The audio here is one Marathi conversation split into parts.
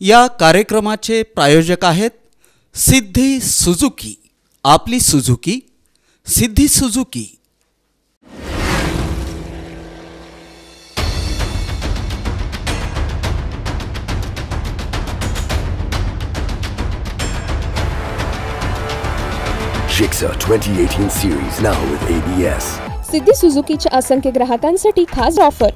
या कार्यक्रमाचे प्रायोजक आहेत सिद्धी सुझुकी। आपली Suzuki Siddhi Suzuki. Gixxer 2018 series now with ABS. सिद्धी सुझुकीच्या असंख्य ग्राहकांसाठी खास ऑफर।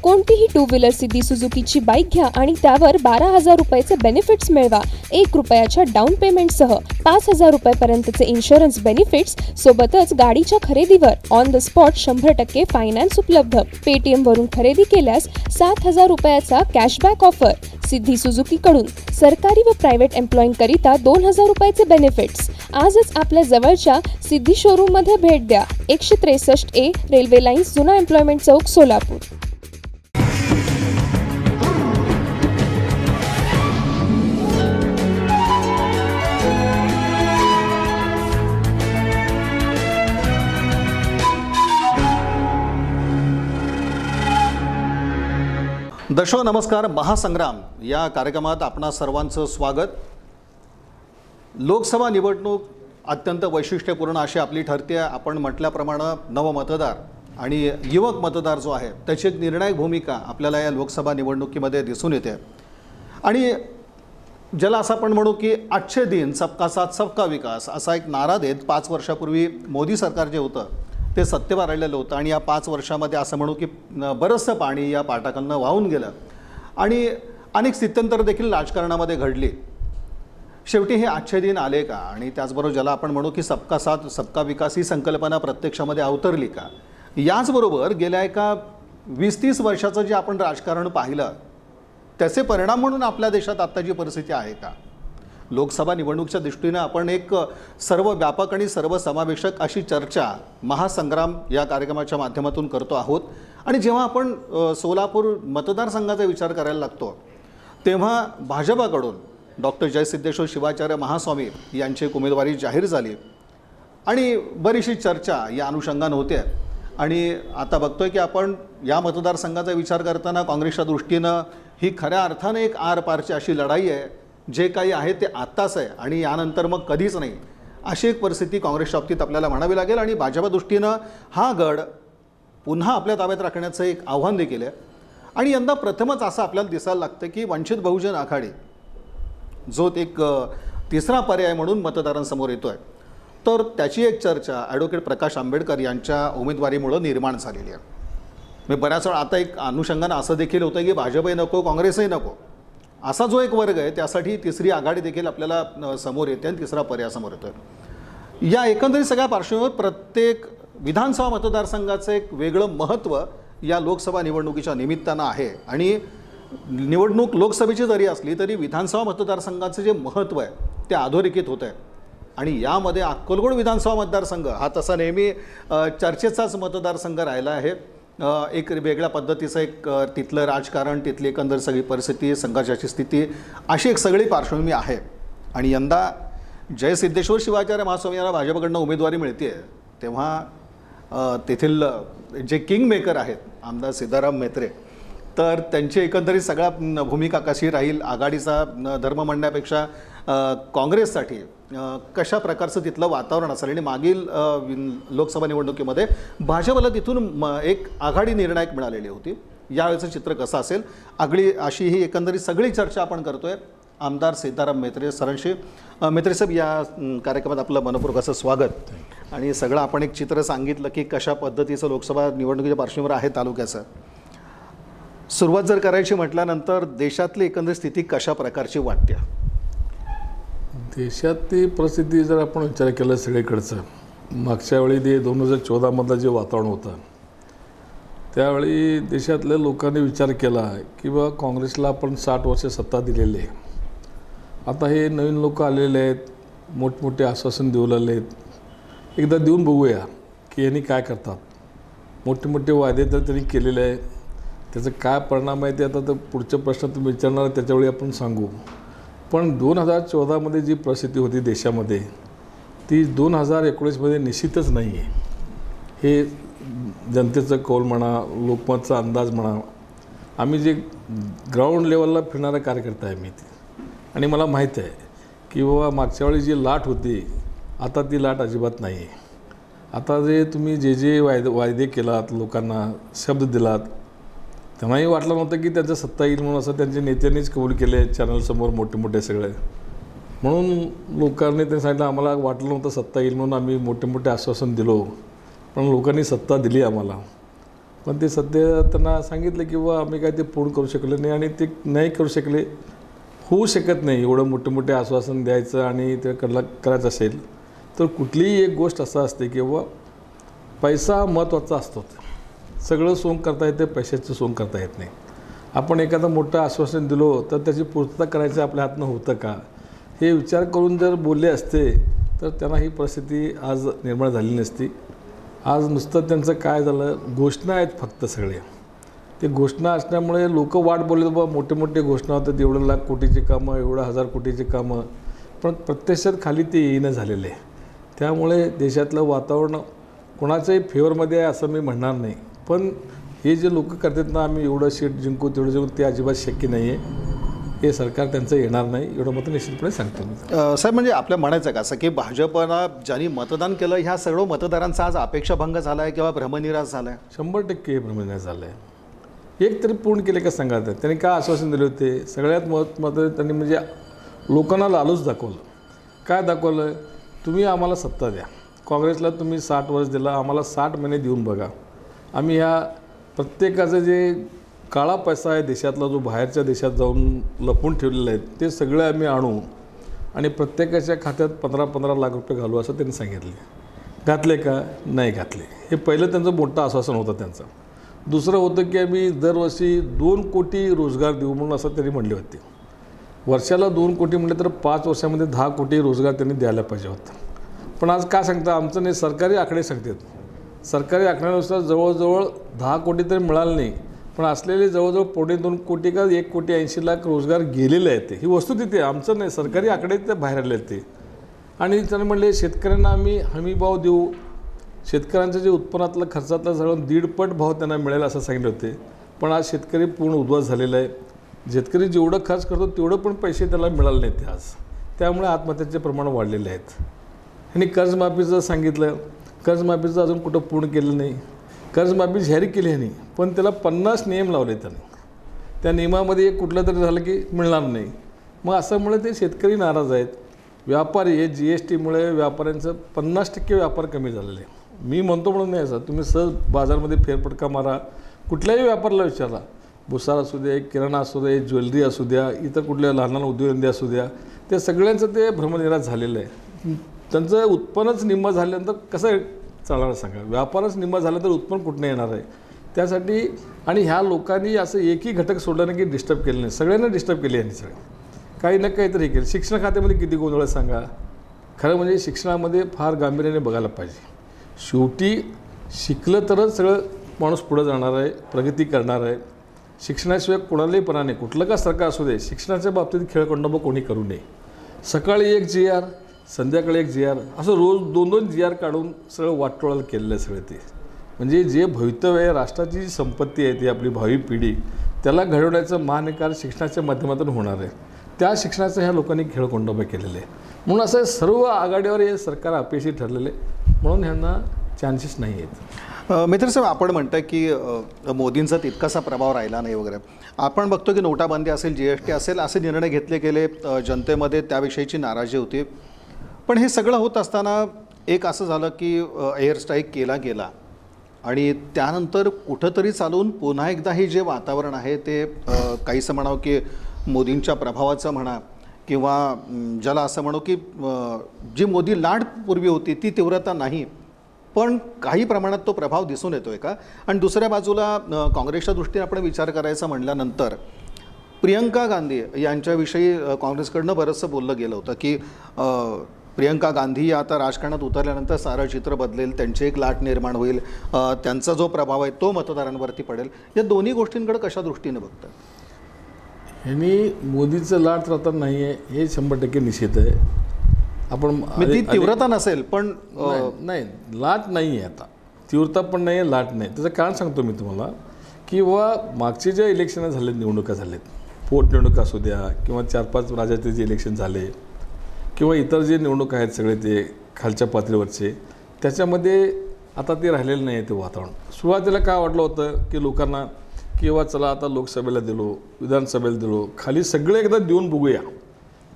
कोणतीही टू व्हीलर सिद्धी सुझुकीची बाईक घ्या आणि त्यावर 12,000 रुपयाचे बेनिफिट्स मिळवा। 1 रुपयाच्या डाऊन पेमेंटसह 5,000 रुपयापर्यंतचे इन्शुरन्स बेनिफिट्स सोबतच गाडीच्या खरेदीवर ऑन द स्पॉट 100% फायनान्स उपलब्ध। पेटीएम वरून खरेदी केल्यास 7,000 रुपयाचा कॅशबॅक ऑफर। सिद्धी सुझुकी कडून सरकारी व प्रायव्हेट एम्प्लॉईंकरिता 2,000 रुपयाचे बेनिफिट्स। आजच आपल्या जवळच्या सिद्धी शोरूम मध्ये भेट द्या। 163A रेल्वे लाईन्स, जुना एम्प्लॉयमेंट चौक, सोलापूर। दर्शक नमस्कार। महासंग्राम या कार्यक्रमात आपणा सर्वांचं स्वागत। लोकसभा निवडणूक अत्यंत वैशिष्ट्यपूर्ण अशी आपली ठरते। आपण म्हटल्याप्रमाणे नवमतदार आणि युवक मतदार जो आहे त्याची एक निर्णायक भूमिका आपल्याला या लोकसभा निवडणुकीमध्ये दिसून येते। आणि ज्याला असं आपण म्हणू की अच्छे दिन सबका साथ सबका विकास असा एक नारा देत 5 वर्षापूर्वी मोदी सरकार जे होतं ते सत्तेवर आलेलं होतं। आणि या 5 वर्षामध्ये असं म्हणू की बरंचसं पाणी या पाटाकडनं वाहून गेलं आणि अनेक स्थित्यंतर देखील राजकारणामध्ये घडली। शेवटी हे अच्छे दिन आले का? आणि त्याचबरोबर ज्याला आपण म्हणू की सबका साथ सबका विकास ही संकल्पना प्रत्यक्षामध्ये अवतरली का? याचबरोबर गेल्या एका 20-30 वर्षाचं जे आपण राजकारण पाहिलं त्याचे परिणाम म्हणून आपल्या देशात आत्ताची परिस्थिती आहे का? लोकसभा निवडणुकीच्या दृष्टीने आपण एक सर्व व्यापक आणि सर्वसमावेशक अशी चर्चा महासंग्राम या कार्यक्रमाच्या माध्यमातून करतो आहोत। आणि जेव्हा आपण सोलापूर मतदारसंघाचा विचार करायला लागतो तेव्हा भाजपाकडून डॉक्टर जयसिद्धेश्वर शिवाचार्य महास्वामी यांची उमेदवारी जाहीर झाली आणि बरीचशी चर्चा या अनुषंगाने होते। आणि आता बघतोय की आपण या मतदारसंघाचा विचार करताना काँग्रेसच्या दृष्टीनं ही खऱ्या अर्थाने एक आरपारची अशी लढाई आहे। जे काही आहे ते आत्ताच आहे आणि यानंतर मग कधीच नाही अशी एक परिस्थिती काँग्रेसच्या बाबतीत आपल्याला म्हणावी लागेल। आणि भाजपा दृष्टीनं हा गड पुन्हा आपल्या ताब्यात राखण्याचं एक आव्हान देखील आहे। आणि यंदा प्रथमच असं आपल्याला दिसायला लागतं की वंचित बहुजन आघाडी जो एक तिसरा पर्याय म्हणून मतदारांसमोर येतो आहे तर त्याची एक चर्चा ॲडव्होकेट प्रकाश आंबेडकर यांच्या उमेदवारीमुळे निर्माण झालेली आहे। मी बऱ्याच वेळा आता एक अनुषंगानं असं देखील होतं की भाजपही नको काँग्रेसही नको असा जो एक वर्ग आहे त्यासाठी तिसरी आघाडी देखील आपल्याला समोर येते आणि तिसरा पर्याय समोर येतो। या एकंदरीत सगळ्या पार्श्वभूमीवर प्रत्येक विधानसभा मतदारसंघाचं एक वेगळं महत्त्व या लोकसभा निवडणुकीच्या निमित्तानं आहे। आणि निवडणूक लोकसभेची जरी असली तरी विधानसभा मतदारसंघाचं जे महत्त्व आहे ते अधोरेखित होतं आहे। आणि यामध्ये अक्कलकोट विधानसभा मतदारसंघ हा तसा नेहमी चर्चेचाच मतदारसंघ राहिला आहे। एक वेगळ्या पद्धतीचं एक तिथलं राजकारण, तिथली एकंदर सगळी परिस्थिती, संघर्षाची स्थिती अशी एक सगळी पार्श्वभूमी आहे। आणि यंदा जयसिद्धेश्वर शिवाचार्य महास्वामी यांना भाजपकडनं उमेदवारी मिळते तेव्हा तेथील जे किंग मेकर आहेत आमदार सीताराम म्हेत्रे तर त्यांची एकंदरीत सगळ्या भूमिका कशी राहील, आघाडीचा धर्म म्हणण्यापेक्षा काँग्रेससाठी कशा प्रकारचं तिथलं वातावरण असेल आणि मागील लोकसभा निवडणुकीमध्ये भाजपला तिथून एक आघाडी निर्णायक मिळालेली होती, यावेळेचं चित्र कसं असेल अशी ही एकंदरीत सगळी चर्चा आपण करतोय आमदार सीताराम म्हेत्रे सरांशी। म्हेत्रे साहेब या कार्यक्रमात आपलं मनपूर्वक असं स्वागत। आणि सगळं आपण एक चित्र सांगितलं की कशा पद्धतीचं लोकसभा निवडणुकीच्या पार्श्वभूमीवर आहे तालुक्याचं। सुरुवात जर करायची म्हटल्यानंतर देशातली एकंदरीत स्थिती कशा प्रकारची वाटते? देशातली परिस्थिती जर आपण विचार केला सगळीकडचं मागच्या वेळी ते 2014मधलं जे वातावरण होतं त्यावेळी देशातल्या लोकांनी विचार केला की बा काँग्रेसला आपण 60 वर्ष सत्ता दिलेली आहे, आता हे नवीन लोक आलेले आहेत, मोठमोठे आश्वासन देऊ लागले आहेत, एकदा देऊन बघूया की यांनी काय करतात। मोठे मोठे वादे तर त्यांनी केलेले आहे, त्याचा काय परिणाम आहे ते आता तर पुढच्या प्रश्न तुम्ही विचारणार त्याच्यावेळी आपण सांगू। पण 2014मध्ये जी परिस्थिती होती देशामध्ये ती 2019मध्ये निश्चितच नाही आहे। हे जनतेचं कौल म्हणा, लोकमतचा अंदाज म्हणा, आम्ही जे ग्राउंड लेवलला फिरणारा कार्यकर्ता आहे मी ते, आणि मला माहीत आहे की बाबा मागच्या वेळी जी लाट होती आता ती लाट अजिबात नाही आहे. आता जे तुम्ही जे वायदे केलात, लोकांना शब्द दिलात, त्यांनाही वाटलं नव्हतं की त्यांचं सत्ता येईल म्हणून, असं त्यांच्या नेत्यांनीच कबूल केले चॅनलसमोर मोठे मोठे सगळे. म्हणून लोकांनी ते सांगितलं, आम्हाला वाटलं नव्हतं सत्ता येईल म्हणून आम्ही मोठे मोठे आश्वासन दिलो, पण लोकांनी सत्ता दिली आम्हाला. पण ते सत्य त्यांना सांगितलं की बाबा आम्ही काय ते पूर्ण करू शकले नाही, आणि ते नाही करू शकले. होऊ शकत नाही एवढं मोठे मोठे आश्वासन द्यायचं आणि ते करायचं असेल तर कुठलीही एक गोष्ट असं असते की बाबा पैसा महत्त्वाचा असतो. सगळं सोंग करता येते, पैशाचं सोंग करता येत नाही. आपण एखादं मोठं आश्वासन दिलो तर त्याची पूर्तता करायचं आपल्या हातनं होतं का, हे विचार करून जर बोलले असते तर त्यांना ही परिस्थिती आज निर्माण झाली नसती. आज नुसतं त्यांचं काय झालं, घोषणा आहेत फक्त सगळे. ते घोषणा असल्यामुळे लोक वाट बोलले, बाबा मोठे मोठे घोषणा होतात, एवढं लाख कोटीची कामं, एवढं 1000 कोटीची कामं, पण प्रत्यक्षात खाली ते येणं झालेलं आहे. त्यामुळे देशातलं वातावरण कोणाच्याही फेवरमध्ये आहे असं मी म्हणणार नाही. पण हे जे लोक करतात ना, आम्ही एवढं सीट जिंकू तेवढं जिंकू, ते अजिबात शक्य नाही आहे. हे सरकार त्यांचं येणार नाही, एवढं मात्र निश्चितपणे सांगतो मी. साहेब, म्हणजे आपल्या म्हणायचं का असं की भाजपला ज्यांनी मतदान केलं ह्या सर्व मतदारांचा आज अपेक्षाभंग झाला आहे किंवा भ्रमनिराश झाला आहे? 100% हे भ्रमनिराश झालं आहे. एक तरी पूर्ण केले का सांगा. त्यांनी काय आश्वासन दिले होते? सगळ्यात महत्त्वाचं त्यांनी म्हणजे लोकांना लालूच दाखवलं. काय दाखवलं? तुम्ही आम्हाला सत्ता द्या. काँग्रेसला तुम्ही 60 वर्ष दिला, आम्हाला 60 महिने देऊन बघा. आम्ही ह्या प्रत्येकाचं जे काळा पैसा आहे देशातला, जो बाहेरच्या देशात जाऊन लपून ठेवलेला आहे, ते सगळं आम्ही आणू आणि प्रत्येकाच्या खात्यात 15-15 लाख रुपये घालू असं त्यांनी सांगितले. घातले का? नाही घातले. हे पहिलं त्यांचं मोठं आश्वासन होतं त्यांचं. दुसरं होतं की आम्ही दरवर्षी 2 कोटी रोजगार देऊ म्हणून असं त्यांनी म्हणले होते. वर्षाला 2 कोटी म्हटले तर 5 वर्षामध्ये 10 कोटी रोजगार त्यांनी द्यायला पाहिजे होतं. पण आज काय सांगता, आमचं नाही, सरकारी आकडे सांगतात. सरकारी आकड्यानुसार जवळजवळ 10 कोटी तरी मिळालं नाही, पण असलेले जवळजवळ 2.5 कोटी का 1,80,00,000 रोजगार गेलेले आहेत. ही वस्तू तिथे, आमचं नाही, सरकारी आकडे ते बाहेर आले ते. आणि त्याने म्हणले शेतकऱ्यांना आम्ही हमीभाव देऊ, शेतकऱ्यांचं जे उत्पन्नातलं खर्चातलं सगळं 1.5 पट भाव त्यांना मिळेल असं सांगितले होते. पण आज शेतकरी पूर्ण उद्ध्वस्त झालेला आहे. शेतकरी जेवढं खर्च करतो तेवढं पण पैसे त्याला मिळाले नाहीत आज. त्यामुळे आत्महत्याचे प्रमाण वाढलेले आहेत. आणि कर्जमाफीचं सांगितलं, कर्जमाफीचं अजून कुठं पूर्ण केलं नाही. कर्जमाफी जाहीर केली आहे नाही, पण त्याला 50 नियम लावले त्याने. त्या नियमामध्ये एक कुठलं तरी झालं की मिळणार नाही. मग असंमुळे ते शेतकरी नाराज आहेत. व्यापारी हे GSTमुळे व्यापाऱ्यांचं 50% व्यापार कमी झालेलं आहे. मी म्हणतो म्हणून नाही असं, तुम्ही सहज बाजारमध्ये फेरफटका मारा, कुठल्याही व्यापाऱ्याला विचारा, भुसार असू दे, किराणा असू दे, ज्वेलरी असू द्या, इतर कुठल्या लहान लहान उद्योगधंदे असू द्या, ते सगळ्यांचं ते भ्रमनिराश झालेलं आहे. त्यांचं उत्पन्नच निम्मं झाल्यानंतर कसं चालणार सांगा. व्यापारच निम्मा झाला तर उत्पन्न कुठनं येणार आहे? त्यासाठी आणि ह्या लोकांनी असं एकही घटक सोडला नाही की डिस्टर्ब केलं नाही. सगळ्यांना डिस्टर्ब केले यांनी सगळं, काही ना काहीतरी केलं. शिक्षण खात्यामध्ये किती गोंधळ आहे सांगा. खरं म्हणजे शिक्षणामध्ये फार गांभीर्याने बघायला पाहिजे. शेवटी शिकलं तरच सगळं माणूस पुढं जाणार आहे, प्रगती करणार आहे. शिक्षणाशिवाय कोणालाही पणा नाही. कुठलं का सरकार असू दे, शिक्षणाच्या बाबतीत खेळखंडोबा कोणी करू नये. सकाळी एक GR, संध्याकाळी एक GR, असं रोज 2-2 GR काढून सगळं वाटोळाला केलेलं आहे सगळं. ते म्हणजे जे भवितव्य आहे, राष्ट्राची जी संपत्ती आहे ती आपली भावी पिढी, त्याला घडवण्याचं महान शिक्षणाच्या माध्यमातून होणार आहे. त्या शिक्षणाचं ह्या लोकांनी खेळखंडोबा केलेलं आहे. म्हणून असं सर्व आघाडीवर हे सरकार अपयशी ठरलेलं आहे. म्हणून ह्यांना चान्सेस नाही आहेत. मित्र साहेब, आपण म्हणता की मोदींचा तितकासा प्रभाव राहिला नाही वगैरे. आपण बघतो की नोटाबंदी असेल, GST असेल, असे निर्णय घेतले गेले, जनतेमध्ये त्याविषयीची नाराजी होती. पण हे सगळं होत असताना एक असं झालं की एअर स्ट्राईक केला गेला आणि त्यानंतर कुठंतरी चालून पुन्हा एकदा हे जे वातावरण आहे ते काहीसं म्हणावं की मोदींच्या प्रभावाचं म्हणा किंवा ज्याला असं म्हणू की जी मोदी लाड पूर्वी होती ती तीव्रता नाही, पण काही प्रमाणात तो प्रभाव दिसून येतो आहे का? आणि दुसऱ्या बाजूला काँग्रेसच्या दृष्टीने आपण विचार करायचा म्हटल्यानंतर प्रियंका गांधी यांच्याविषयी काँग्रेसकडनं बरंचसं बोललं गेलं होतं की प्रियंका गांधी आता राजकारणात उतरल्यानंतर सारं चित्र बदलेल, त्यांची एक लाट निर्माण होईल, त्यांचा जो प्रभाव आहे तो मतदारांवरती पडेल. या दोन्ही गोष्टींकडे कशा दृष्टीने बघतात? ह्यांनी मोदीचं लाट राहता नाही आहे हे 100% निश्चित आहे. आपण ती तीव्रता नसेल पण नाही, लाट नाही आहे. आता तीव्रता पण नाही आहे, लाट नाही. त्याचं कारण सांगतो मी तुम्हाला किंवा मागचे जे इलेक्शन झाले, निवडणुका झालेत, पोटनिवडणुका असू द्या किंवा 4-5 राज्याचे जे इलेक्शन झाले किंवा इतर जे निवडणूक आहेत सगळे ते खालच्या पातळीवरचे, त्याच्यामध्ये आता ते राहिलेलं नाही आहे ते वातावरण. सुरुवातीला काय वाटलं होतं की लोकांना किंवा चला आता लोकसभेला दिलो, विधानसभेला दिलो, खाली सगळे एकदा देऊन बघूया,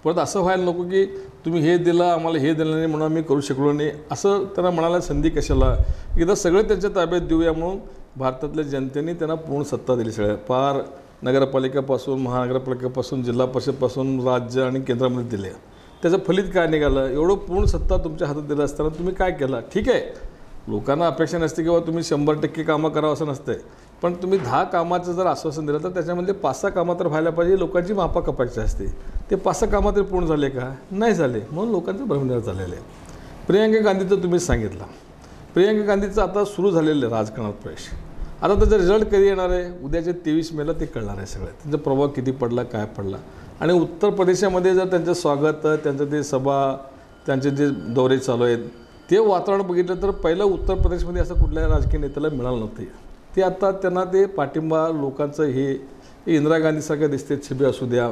परत असं व्हायला नको की तुम्ही हे दिलं आम्हाला हे दिलं नाही म्हणून आम्ही करू शकलो नाही, असं त्यांना म्हणायला संधी कशाला, एकदा सगळे त्यांच्या ताब्यात देऊया म्हणून भारतातल्या जनतेने त्यांना पूर्ण सत्ता दिली. सगळ्या पार नगरपालिकेपासून, महानगरपालिकेपासून, जिल्हा परिषदपासून राज्य आणि केंद्रामध्ये दिले. त्याचं फलित काय निघालं? एवढं पूर्ण सत्ता तुमच्या हातात दिलं असताना तुम्ही काय केलं? ठीक आहे, लोकांना अपेक्षा नसते किंवा तुम्ही 100% कामं करावं असं नसतं, पण तुम्ही 10 कामाचं जर आश्वासन दिलं तर त्याच्यामध्ये 5-6 कामं तर व्हायला पाहिजे. लोकांची मापा कपायची असते, ते 5-6 कामं तरी पूर्ण झाले का? नाही झाले, म्हणून लोकांचं भ्रमनिराश झालेलं आहे. प्रियंका गांधीचं तुम्ही सांगितलं, प्रियंका गांधीचं आता सुरू झालेलं आहे राजकारणात प्रवेश. आता त्याचा रिझल्ट कधी येणार आहे? उद्याच्या 23 मेला ते कळणार आहे सगळं, त्यांचा प्रभाव किती पडला, काय पडला. आणि उत्तर प्रदेशामध्ये जर त्यांचं स्वागत, त्यांचं ते सभा, त्यांचे जे दौरे चालू आहेत, ते वातावरण बघितलं तर पहिलं उत्तर प्रदेशमध्ये असं कुठल्या राजकीय नेत्याला मिळालं नव्हतं. ते आता त्यांना ते पाठिंबा लोकांचं हे इंदिरा गांधीसारखं दिसते छबी असू द्या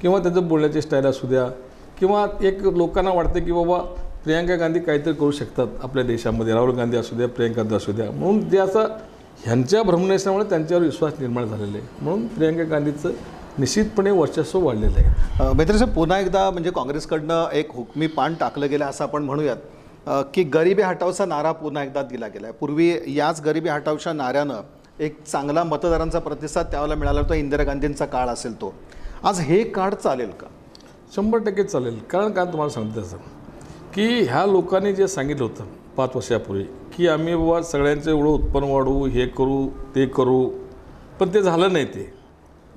किंवा त्यांचं बोलण्याची स्टाईल असू द्या किंवा एक लोकांना वाटतं की बाबा प्रियंका गांधी काहीतरी करू शकतात आपल्या देशामध्ये, राहुल गांधी असू द्या, प्रियंका गांधी असू द्या, म्हणून ते असं ह्यांच्या भ्रमनिराशामुळे त्यांच्यावर विश्वास निर्माण झालेला आहे. म्हणून प्रियंका गांधीचं निश्चितपणे वर्चस्व वाढलेलं आहे. मैत्री साहेब, पुन्हा एकदा म्हणजे काँग्रेसकडनं एक हुकमी पान टाकलं गेलं असं आपण म्हणूयात की गरिबी हटावचा नारा पुन्हा एकदा दिला गेला आहे. पूर्वी याच गरिबी हटावच्या नाऱ्यानं एक चांगला मतदारांचा प्रतिसाद त्यावेळेला मिळाला होता, इंदिरा गांधींचा काळ असेल तो. आज हे काळ चालेल का? 100% चालेल. कारण काय तुम्हाला सांगतो त्याचं की ह्या लोकांनी जे सांगितलं होतं 5 वर्षापूर्वी की आम्ही बाबा सगळ्यांचं एवढं उत्पन्न वाढवू, हे करू, ते करू, पण ते झालं नाही. ते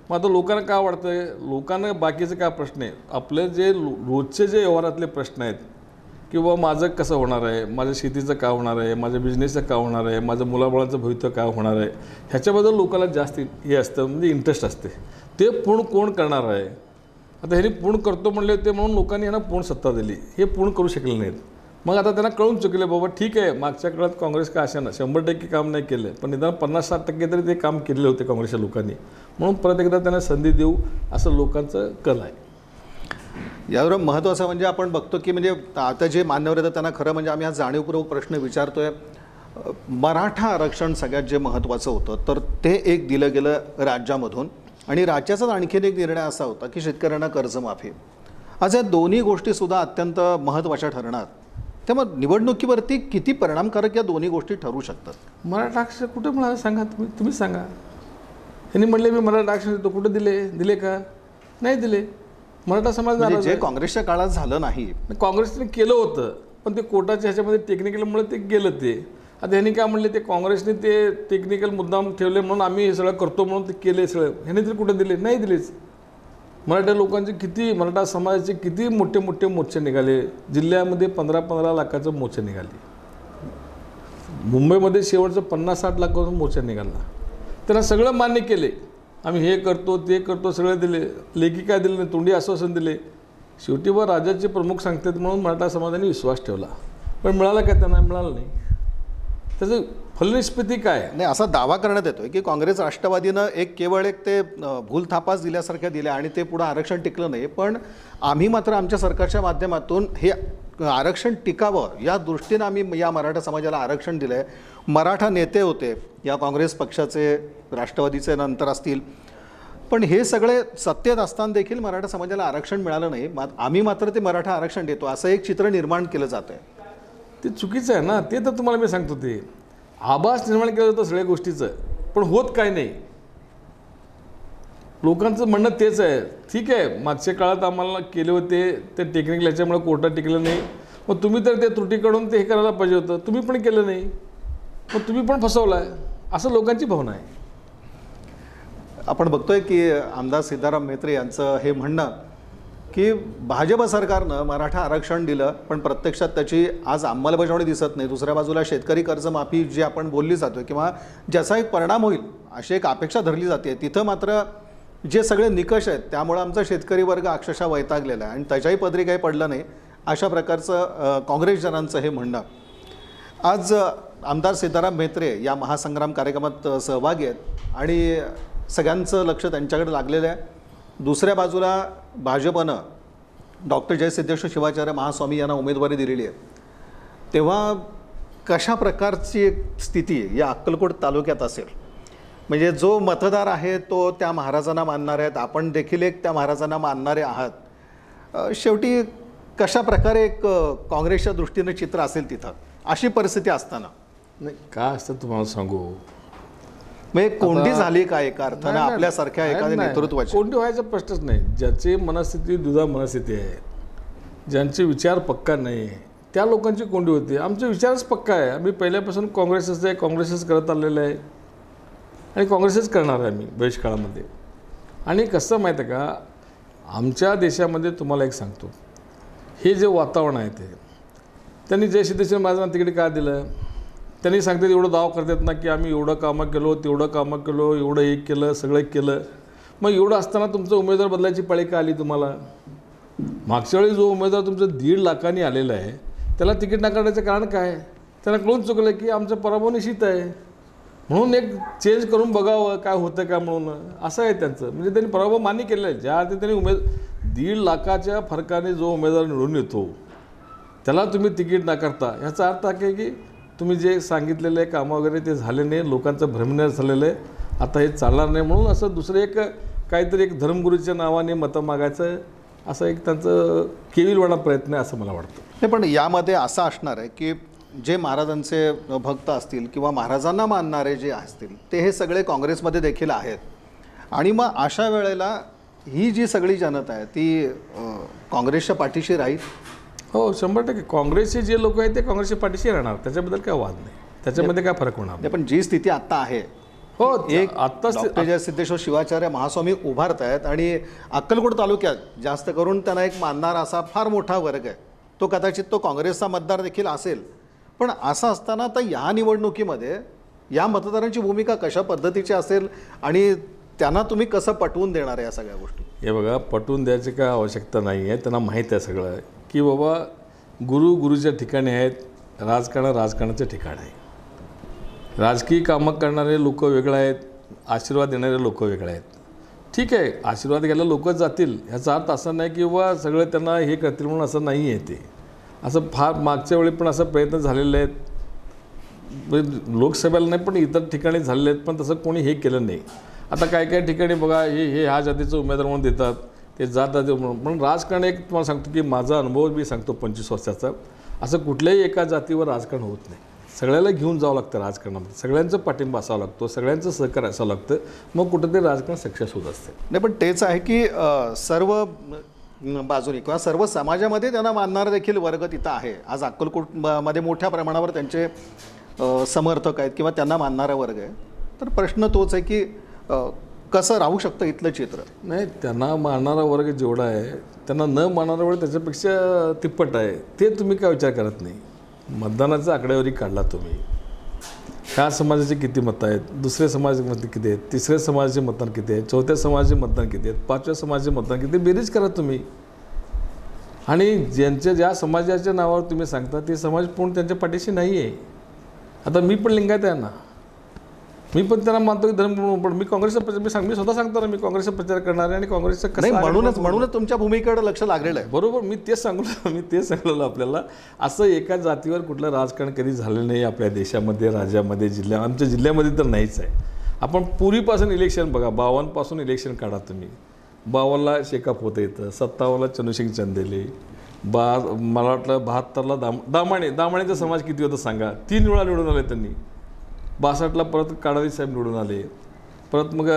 मग आता लोकांना काय वाटतं आहे? लोकांना बाकीचे काय प्रश्न आहे, आपले जे रोजचे जे व्यवहारातले प्रश्न आहेत किंवा माझं कसं होणार आहे, माझ्या शेतीचं काय होणार आहे, माझ्या बिझनेसचं काय होणार आहे, माझं मुलाबाळांचं भवितव्य काय होणार आहे, ह्याच्याबद्दल लोकांना जास्त हे असतं, म्हणजे इंटरेस्ट असते. ते पूर्ण कोण करणार आहे? आता ह्यांनी पूर्ण करतो म्हणले होते म्हणून लोकांनी यांना पूर्ण सत्ता दिली, हे पूर्ण करू शकले नाहीत. मग आता त्यांना कळून चुकले बाबा ठीक आहे, मागच्या काळात काँग्रेस का अशा ना 100% काम नाही केलं, पण निदान 50-60% तरी ते काम केलेले होते काँग्रेसच्या लोकांनी, म्हणून परत एकदा त्यांना संधी देऊ असं लोकांचं कल आहे. यावर महत्त्वाचं म्हणजे आपण बघतो की म्हणजे आता जे मान्यवर येतात त्यांना खरं म्हणजे आम्ही हा जाणीवपूर्वक प्रश्न विचारतोय. मराठा आरक्षण सगळ्यात जे महत्त्वाचं होतं तर ते एक दिलं गेलं राज्यामधून, आणि राज्याचाच आणखीन एक निर्णय असा होता की शेतकऱ्यांना कर्जमाफी. आज या दोन्ही गोष्टीसुद्धा अत्यंत महत्त्वाच्या ठरणार. त्यामुळे निवडणुकीवरती किती परिणामकारक या दोन्ही गोष्टी ठरू शकतात? मराठा आरक्षण कुठं मिळालं सांगा, तुम्ही सांगा. यांनी म्हणले मी मराठा आरक्षण देतो, कुठं दिले का? नाही दिले. मराठा समाज जे काँग्रेसच्या काळात झालं नाही, काँग्रेसने केलं होतं पण ते कोर्टाच्या ह्याच्यामध्ये टेक्निकलमुळे ते गेलं. ते आता ह्यांनी काय म्हणले, ते काँग्रेसने ते टेक्निकल मुद्दाम ठेवले म्हणून आम्ही हे सगळं करतो म्हणून ते केले सगळं. ह्यांनी तरी कुठं दिले? नाही दिलेच. मराठा लोकांचे किती, मराठा समाजाचे किती मोठे मोठे मोर्चे निघाले जिल्ह्यामध्ये, 15-15 लाखाचं मोर्चे निघाले. मुंबईमध्ये शेवटचं 50-60 लाखाचं मोर्चा निघाला. त्यांना सगळं मान्य केले, आम्ही हे करतो ते करतो, सगळं दिले. लेखी काय दिलं नाही, तोंडी आश्वासन दिले. शेवटी व राज्याचे प्रमुख सांगतात म्हणून मराठा समाजाने विश्वास ठेवला, पण मिळाला काय? त्यांना मिळालं नाही. त्याचं फलनिष्पत्ती काय? नाही असा दावा करण्यात येतोय की काँग्रेस राष्ट्रवादीनं केवळ एक ते भूलथापास दिल्यासारख्या दिल्या आणि ते पुढं आरक्षण टिकलं नाही, पण आम्ही मात्र आमच्या सरकारच्या माध्यमातून हे आरक्षण टिकावं या दृष्टीनं आम्ही या मराठा समाजाला आरक्षण दिलं आहे. मराठा नेते होते या काँग्रेस पक्षाचे, राष्ट्रवादीचे नंतर असतील, पण हे सगळे सत्तेत असताना देखील मराठा समाजाला आरक्षण मिळालं नाही. आम्ही मात्र ते मराठा आरक्षण देतो असं एक चित्र निर्माण केलं जातं आहे. ते चुकीचं आहे ना. ते तर तुम्हाला मी सांगतो, ते आभास निर्माण केलं जातं सगळ्या गोष्टीचं, पण होत काय नाही. लोकांचं म्हणणं तेच आहे. ठीक आहे, मागच्या काळात आम्हाला केले होते ते टेक्निकल याच्यामुळे कोर्टात टिकलं नाही, मग तुम्ही तर ते त्रुटीकडून ते हे करायला पाहिजे होतं, तुम्ही पण केलं नाही, मग तुम्ही पण फसवला आहे, असं लोकांची भावना आहे. आपण बघतोय की आमदार सिद्धाराम म्हेत्रे यांचं हे म्हणणं की भाजप सरकारनं मराठा आरक्षण दिलं पण प्रत्यक्षात त्याची आज अंमलबजावणी दिसत नाही. दुसऱ्या बाजूला शेतकरी कर्जमाफी जी आपण बोलली जातो किंवा ज्याचा एक परिणाम होईल अशी एक अपेक्षा धरली जाते, तिथं मात्र जे सगळे निकष आहेत त्यामुळे आमचा शेतकरी वर्ग अक्षरशः वैतागलेला आहे आणि त्याच्याही पदरी काही पडलं नाही, अशा प्रकारचं काँग्रेसजनांचं हे म्हणणं. आज आमदार सीताराम म्हेत्रे या महासंग्राम कार्यक्रमात सहभागी आहेत आणि सगळ्यांचं लक्ष त्यांच्याकडे लागलेलं आहे. दुसऱ्या बाजूला भाजपनं डॉक्टर जयसिद्धेश्वर शिवाचार्य महास्वामी यांना उमेदवारी दिलेली आहे. तेव्हा कशा प्रकारची एक स्थिती या अक्कलकोट तालुक्यात असेल? म्हणजे जो मतदार आहे तो त्या महाराजांना मानणारे आहेत, आपण देखील एक त्या महाराजांना मानणारे आहात. शेवटी कशा प्रकारे एक काँग्रेसच्या दृष्टीनं चित्र असेल तिथं अशी परिस्थिती असताना? नाही काय असतं तुम्हाला सांगू, म्हणजे कोंडी झाली का एका अर्थानं आपल्यासारख्या एखाद्या नेतृत्वाची? कोंडी व्हायचा प्रश्नच नाही. ज्याची मनस्थिती दुधा मनस्थिती आहे, ज्यांचे विचार पक्का नाही त्या लोकांची कोंडी होती. आमचे विचारच पक्का आहे. आम्ही पहिल्यापासून काँग्रेसच करत आलेलं आहे आणि काँग्रेसच करणार आहे आम्ही भविष्यकाळामध्ये. आणि कसं माहीत आहे का, आमच्या देशामध्ये तुम्हाला एक सांगतो, हे जे वातावरण आहे ते त्यांनी जयसिद्धेश्वर महाराजांना तिकडे का दिलं? त्यांनी सांगतात एवढं दाव करतात ना की आम्ही एवढं कामं केलो, तेवढं कामं केलो, एवढं एक केलं, सगळं केलं. मग एवढं असताना तुमचं उमेदवार बदलायची पाळी का आली तुम्हाला? मागच्या वेळी जो उमेदवार तुमचं 1.5 लाखांनी आलेला आहे त्याला तिकीट नाकारण्याचं कारण काय? त्यांना कळून चुकलं की आमचं पराभव निश्चित आहे, म्हणून एक चेंज करून बघावं काय होतं का म्हणून, असं आहे त्यांचं. म्हणजे त्यांनी पराभव मान्य केलेला आहे. ज्या अर्थी त्यांनी 1.5 लाखाच्या फरकाने जो उमेदवार निवडून येतो त्याला तुम्ही तिकीट नाकारता, ह्याचा अर्थ आहे की तुम्ही जे सांगितलेलं आहे कामं वगैरे ते झाले नाही, लोकांचं भ्रमनिराश झालेलं आहे, आता हे चालणार नाही, म्हणून असं दुसरं एक काहीतरी एक धर्मगुरूच्या नावाने मतं मागायचं असं एक त्यांचं केविलवाणा प्रयत्न आहे असं मला वाटतं. नाही, पण यामध्ये असं असणार आहे की जे महाराजांचे भक्त असतील किंवा महाराजांना मानणारे जे असतील ते हे सगळे काँग्रेसमध्ये देखील आहेत. आणि मग अशा वेळेला ही जी सगळी जनता आहे ती काँग्रेसच्या पाठीशी राहील? हो, 100% काँग्रेसचे जे लोक आहेत ते काँग्रेसच्या पाठीशी राहणार, त्याच्याबद्दल काय वाद नाही, त्याच्यामध्ये काय फरक होणार नाही. पण जी स्थिती आत्ता आहे, हो एक आत्ताच डॉक्टर जयसिद्धेश्वर शिवाचार्य महास्वामी उभारत आहेत आणि अक्कलकोट तालुक्यात जास्त करून त्यांना एक मानणारा असा फार मोठा वर्ग आहे. तो कदाचित तो काँग्रेसचा मतदार देखील असेल. पण असं असताना आता या निवडणुकीमध्ये या मतदारांची भूमिका कशा पद्धतीची असेल आणि त्यांना तुम्ही कसं पटवून देणार आहे या सगळ्या गोष्टी? हे बघा, पटवून द्यायची काय आवश्यकता नाही आहे. त्यांना माहीत आहे सगळं की बाबा गुरुच्या ठिकाणी आहेत, राजकारणाचं ठिकाण आहे. राजकीय कामं करणारे लोक वेगळे आहेत, आशीर्वाद देणारे लोक वेगळे आहेत. ठीक आहे, आशीर्वाद घ्यायला लोक जातील, ह्याचा अर्थ असा नाही की बाबा सगळे त्यांना हे करतील म्हणून असं नाही आहे. ते असं फार मागच्या वेळी पण असं प्रयत्न झालेले आहेत, लोकसभेला नाही पण इतर ठिकाणी झालेले आहेत, पण तसं कोणी हे केलं नाही. आता काही ठिकाणी बघा हे ह्या जातीचं उमेदवार म्हणून देतात, ते जात म्हणून राजकारण एक तुम्हाला सांगतो की माझा अनुभव मी सांगतो 25 वर्षाचा, असं कुठल्याही एका जातीवर राजकारण होत नाही. सगळ्याला घेऊन जावं लागतं राजकारणामध्ये, सगळ्यांचं पाठिंबा असावं लागतो, सगळ्यांचं सहकार्य असावं लागतं, मग कुठंतरी राजकारण सक्सेस होत असते. नाही, पण तेच आहे की सर्व बाजूनी किंवा सर्व समाजामध्ये त्यांना मानणारा देखील वर्ग तिथं आहे. आज अक्कलकोटमध्ये मोठ्या प्रमाणावर त्यांचे समर्थक आहेत किंवा त्यांना मानणारा वर्ग आहे. तर प्रश्न तोच आहे की कसं राहू शकतं इथलं चित्र? नाही, त्यांना मानणारा वर्ग जेवढा आहे त्यांना न मानणारा वर्ग त्याच्यापेक्षा तिप्पट आहे. ते तुम्ही काय विचार करत नाही. मतदानाचा आकडेवारी काढला तुम्ही, ह्या समाजाचे किती मतं आहेत, दुसऱ्या समाजाचे मतं किती आहेत, तिसऱ्या समाजाचे मतदान किती आहेत, चौथ्या समाजाचे मतदान किती आहेत, 5व्या समाजाचे मतदान किती, बेरीज करा तुम्ही. आणि ज्या समाजाच्या नावावर तुम्ही सांगता ते समाज पूर्ण त्यांच्या पाठीशी नाही आहे. आता मी पण लिंगायत आहे ना, मी पण त्यांना मानतो की धर्म, पण मी काँग्रेसचा प्रचार मी स्वतः सांगतो ना, मी काँग्रेसचा प्रचार करणार आहे आणि काँग्रेसचं कसं म्हणूनच तुमच्या भूमिकेकडे लक्ष लागलेलं आहे. बरोबर, मी तेच सांगलो आपल्याला. असं एका जातीवर कुठलं राजकारण कधी झालं नाही आपल्या देशामध्ये, राज्यामध्ये, आमच्या जिल्ह्यामध्ये तर नाहीच आहे. आपण पूर्वीपासून इलेक्शन बघा, 52 पासून इलेक्शन काढा तुम्ही. 52ला शेकाप होतं येतं, 57ला चंद्रशेखर चंदेले, मला वाटलं 72ला दामाणेचा समाज किती होतं सांगा, 3 वेळा निवडून आले त्यांनी. 62ला परत काडावी साहेब निवडून आले, परत मग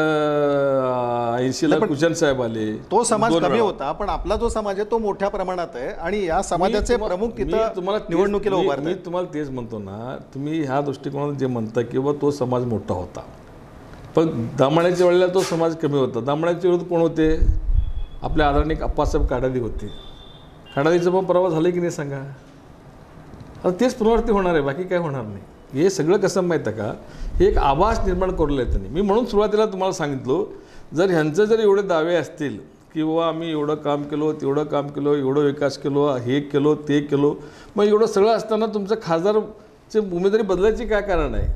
80ला कुचन साहेब आले. तो समाज कमी होता, पण आपला जो समाज आहे तो मोठ्या प्रमाणात आहे आणि या समाजाचे प्रमुख तिथं निवडणुकीला उभारतात. मी तुम्हाला तेच म्हणतो ना, तुम्ही ह्या दृष्टिकोनात जे म्हणता की बाबा तो समाज मोठा होता, पण दामाण्याच्या वेळेला तो समाज कमी होता. दामाण्याच्या विरोध कोण होते? आपले आदरणीय अप्पासाहेब काडादी होते. काडादीचं पण पराभव झालं की नाही सांगा? आता तेच पुनरावृत्ती होणार आहे, बाकी काय होणार नाही. हे सगळं कसं माहीत आहे का, हे एक आभास निर्माण करून आहे त्यांनी. मी म्हणून सुरुवातीला तुम्हाला सांगितलं, जर ह्यांचं जर एवढे दावे असतील की बाबा आम्ही एवढं काम केलो, तेवढं काम केलो, एवढं विकास केलो, हे केलो, ते केलो, मग एवढं सगळं असताना तुमचं खासदार उमेदवारी बदलायची काय कारण आहे?